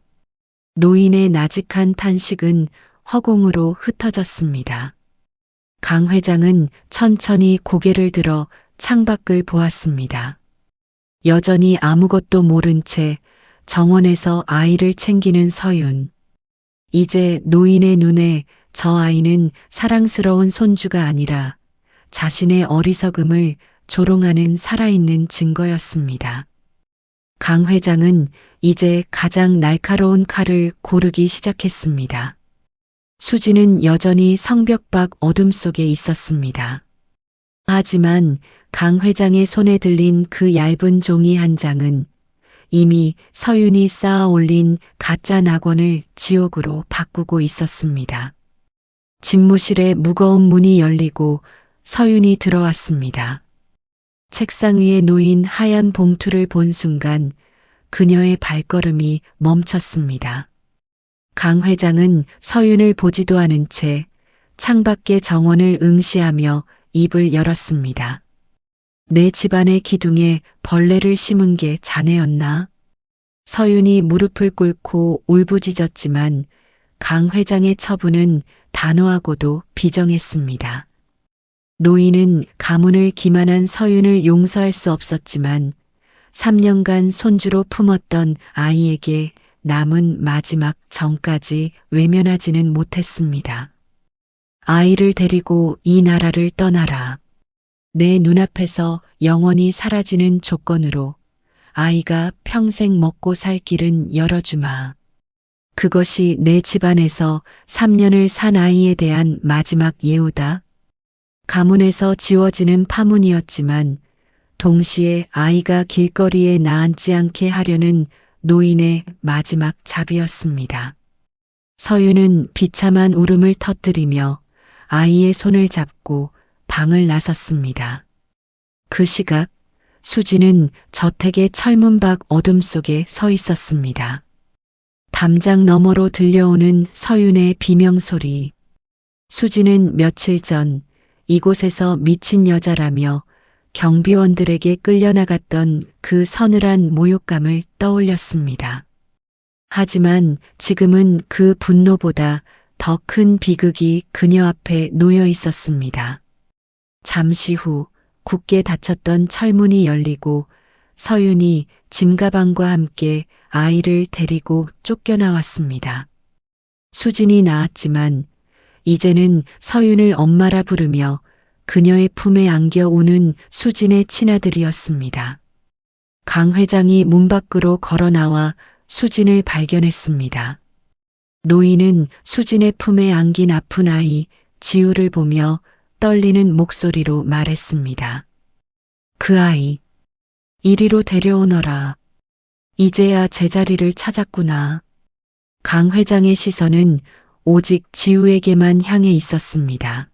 노인의 나직한 탄식은 허공으로 흩어졌습니다. 강 회장은 천천히 고개를 들어 창밖을 보았습니다. 여전히 아무것도 모른 채 정원에서 아이를 챙기는 서윤. 이제 노인의 눈에 저 아이는 사랑스러운 손주가 아니라 자신의 어리석음을 조롱하는 살아있는 증거였습니다. 강 회장은 이제 가장 날카로운 칼을 고르기 시작했습니다. 수지는 여전히 성벽 밖 어둠 속에 있었습니다. 하지만 강 회장의 손에 들린 그 얇은 종이 한 장은 이미 서윤이 쌓아 올린 가짜 낙원을 지옥으로 바꾸고 있었습니다. 집무실의 무거운 문이 열리고 서윤이 들어왔습니다. 책상 위에 놓인 하얀 봉투를 본 순간 그녀의 발걸음이 멈췄습니다. 강 회장은 서윤을 보지도 않은 채 창밖의 정원을 응시하며 입을 열었습니다. 내 집안의 기둥에 벌레를 심은 게 자네였나? 서윤이 무릎을 꿇고 울부짖었지만 강 회장의 처분은 단호하고도 비정했습니다. 노인은 가문을 기만한 서윤을 용서할 수 없었지만 3년간 손주로 품었던 아이에게 남은 마지막 정까지 외면하지는 못했습니다. 아이를 데리고 이 나라를 떠나라. 내 눈앞에서 영원히 사라지는 조건으로 아이가 평생 먹고 살 길은 열어주마. 그것이 내 집안에서 3년을 산 아이에 대한 마지막 예우다. 가문에서 지워지는 파문이었지만 동시에 아이가 길거리에 나앉지 않게 하려는 노인의 마지막 자비였습니다. 서윤은 비참한 울음을 터뜨리며 아이의 손을 잡고 방을 나섰습니다. 그 시각 수지는 저택의 철문 밖 어둠 속에 서 있었습니다. 담장 너머로 들려오는 서윤의 비명소리. 수지는 며칠 전 이곳에서 미친 여자라며 경비원들에게 끌려나갔던 그 서늘한 모욕감을 떠올렸습니다. 하지만 지금은 그 분노보다 더 큰 비극이 그녀 앞에 놓여 있었습니다. 잠시 후 굳게 닫혔던 철문이 열리고 서윤이 짐가방과 함께 아이를 데리고 쫓겨나왔습니다. 수진이 나았지만 이제는 서윤을 엄마라 부르며 그녀의 품에 안겨 우는 수진의 친아들이었습니다. 강 회장이 문 밖으로 걸어 나와 수진을 발견했습니다. 노인은 수진의 품에 안긴 아픈 아이 지우를 보며 떨리는 목소리로 말했습니다. 그 아이, 이리로 데려오너라. 이제야 제자리를 찾았구나. 강 회장의 시선은 오직 지우에게만 향해 있었습니다.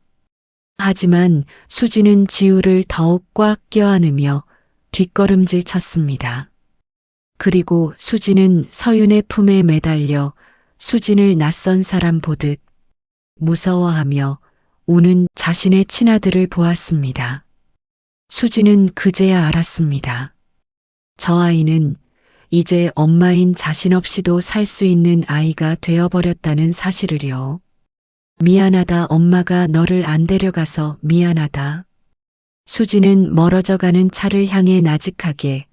하지만 수진은 지우를 더욱 꽉 껴안으며 뒷걸음질 쳤습니다. 그리고 수진은 서윤의 품에 매달려 수진을 낯선 사람 보듯 무서워하며 우는 자신의 친아들을 보았습니다. 수진은 그제야 알았습니다. 저 아이는 이제 엄마인 자신 없이도 살 수 있는 아이가 되어버렸다는 사실을요. 미안하다, 엄마가 너를 안 데려가서 미안하다. 수진은 멀어져가는 차를 향해 나직하게,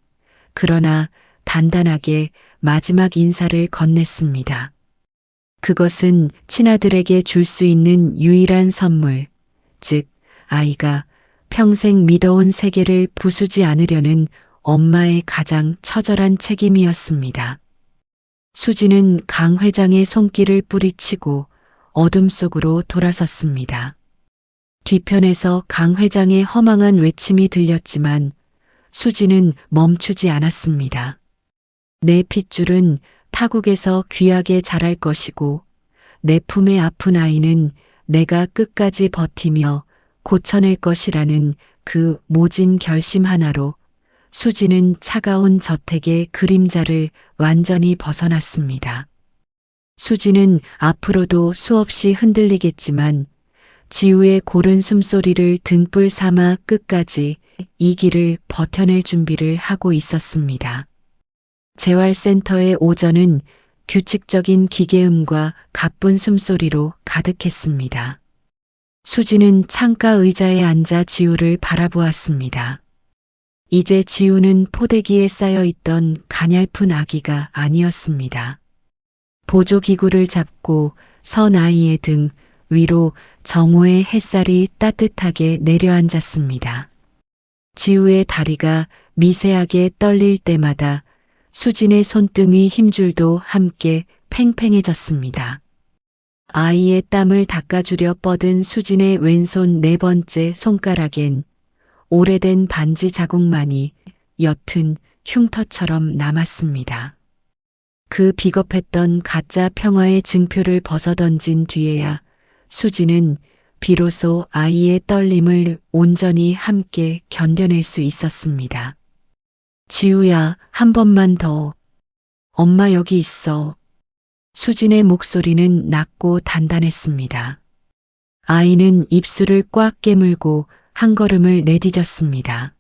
그러나 단단하게 마지막 인사를 건넸습니다. 그것은 친아들에게 줄 수 있는 유일한 선물, 즉 아이가 평생 믿어온 세계를 부수지 않으려는 엄마의 가장 처절한 책임이었습니다. 수진은 강 회장의 손길을 뿌리치고 어둠 속으로 돌아섰습니다. 뒤편에서 강 회장의 허망한 외침이 들렸지만 수진은 멈추지 않았습니다. 내 핏줄은 타국에서 귀하게 자랄 것이고 내 품에 아픈 아이는 내가 끝까지 버티며 고쳐낼 것이라는 그 모진 결심 하나로 수진은 차가운 저택의 그림자를 완전히 벗어났습니다. 수진은 앞으로도 수없이 흔들리겠지만 지우의 고른 숨소리를 등불 삼아 끝까지 이 길을 버텨낼 준비를 하고 있었습니다. 재활센터의 오전은 규칙적인 기계음과 가쁜 숨소리로 가득했습니다. 수진은 창가 의자에 앉아 지우를 바라보았습니다. 이제 지우는 포대기에 쌓여있던 가냘픈 아기가 아니었습니다. 보조기구를 잡고 선 아이의 등 위로 정오의 햇살이 따뜻하게 내려앉았습니다. 지우의 다리가 미세하게 떨릴 때마다 수진의 손등의 힘줄도 함께 팽팽해졌습니다. 아이의 땀을 닦아주려 뻗은 수진의 왼손 네 번째 손가락엔 오래된 반지 자국만이 옅은 흉터처럼 남았습니다. 그 비겁했던 가짜 평화의 증표를 벗어던진 뒤에야 수진은 비로소 아이의 떨림을 온전히 함께 견뎌낼 수 있었습니다. 지우야, 한 번만 더. 엄마 여기 있어. 수진의 목소리는 낮고 단단했습니다. 아이는 입술을 꽉 깨물고 한 걸음을 내디뎠습니다.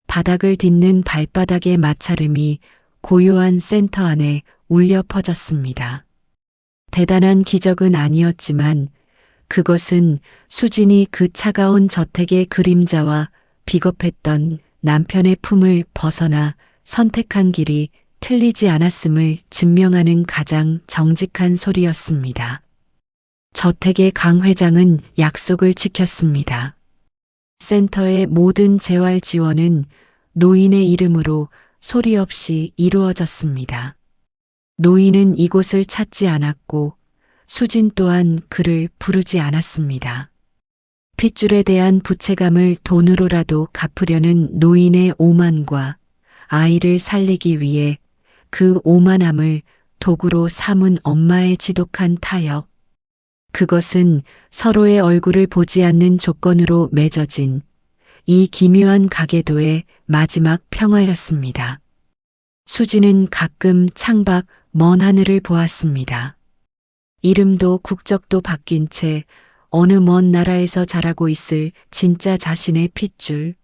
바닥을 딛는 발바닥의 마찰음이 고요한 센터 안에 울려 퍼졌습니다. 대단한 기적은 아니었지만 그것은 수진이 그 차가운 저택의 그림자와 비겁했던 남편의 품을 벗어나 선택한 길이 틀리지 않았음을 증명하는 가장 정직한 소리였습니다. 저택의 강 회장은 약속을 지켰습니다. 센터의 모든 재활 지원은 노인의 이름으로 소리 없이 이루어졌습니다. 노인은 이곳을 찾지 않았고 수진 또한 그를 부르지 않았습니다. 핏줄에 대한 부채감을 돈으로라도 갚으려는 노인의 오만과 아이를 살리기 위해 그 오만함을 도구로 삼은 엄마의 지독한 타협. 그것은 서로의 얼굴을 보지 않는 조건으로 맺어진 이 기묘한 가계도의 마지막 평화였습니다. 수진은 가끔 창밖 먼 하늘을 보았습니다. 이름도 국적도 바뀐 채 어느 먼 나라에서 자라고 있을 진짜 자신의 핏줄.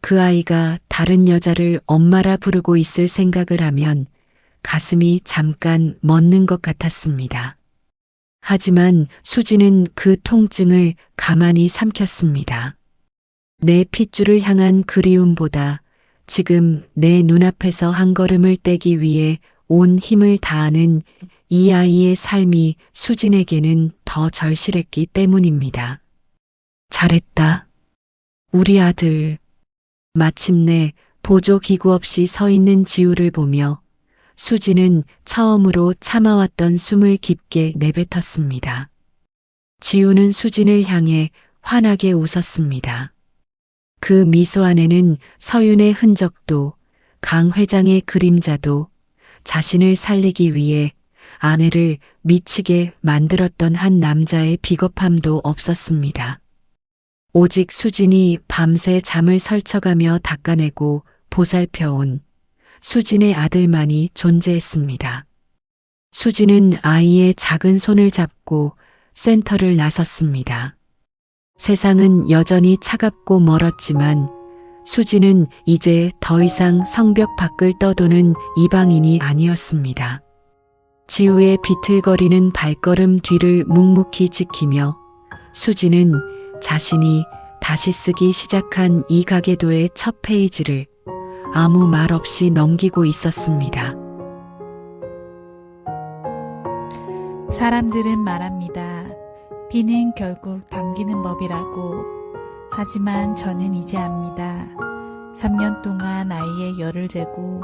그 아이가 다른 여자를 엄마라 부르고 있을 생각을 하면 가슴이 잠깐 멎는 것 같았습니다. 하지만 수진은 그 통증을 가만히 삼켰습니다. 내 핏줄을 향한 그리움보다 지금 내 눈앞에서 한 걸음을 떼기 위해 온 힘을 다하는 이 아이의 삶이 수진에게는 더 절실했기 때문입니다. 잘했다. 우리 아들. 마침내 보조기구 없이 서 있는 지우를 보며 수진은 처음으로 참아왔던 숨을 깊게 내뱉었습니다. 지우는 수진을 향해 환하게 웃었습니다. 그 미소 안에는 서윤의 흔적도 강 회장의 그림자도 자신을 살리기 위해 아내를 미치게 만들었던 한 남자의 비겁함도 없었습니다. 오직 수진이 밤새 잠을 설쳐가며 닦아내고 보살펴온 수진의 아들만이 존재했습니다. 수진은 아이의 작은 손을 잡고 센터를 나섰습니다. 세상은 여전히 차갑고 멀었지만 수진은 이제 더 이상 성벽 밖을 떠도는 이방인이 아니었습니다. 지우의 비틀거리는 발걸음 뒤를 묵묵히 지키며 수진은 자신이 다시 쓰기 시작한 이 가계도의 첫 페이지를 아무 말 없이 넘기고 있었습니다. 사람들은 말합니다. 비는 결국 당기는 법이라고. 하지만 저는 이제 압니다. 3년 동안 아이의 열을 재고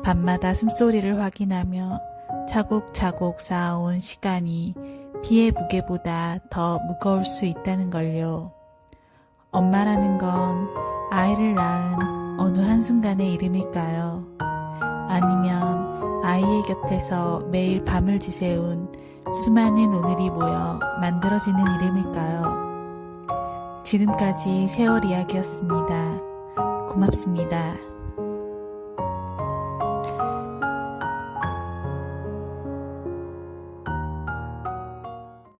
밤마다 숨소리를 확인하며 차곡차곡 쌓아온 시간이 비의 무게보다 더 무거울 수 있다는 걸요. 엄마라는 건 아이를 낳은 어느 한순간의 이름일까요? 아니면 아이의 곁에서 매일 밤을 지새운 수많은 오늘이 모여 만들어지는 이름일까요? 지금까지 세월 이야기였습니다. 고맙습니다.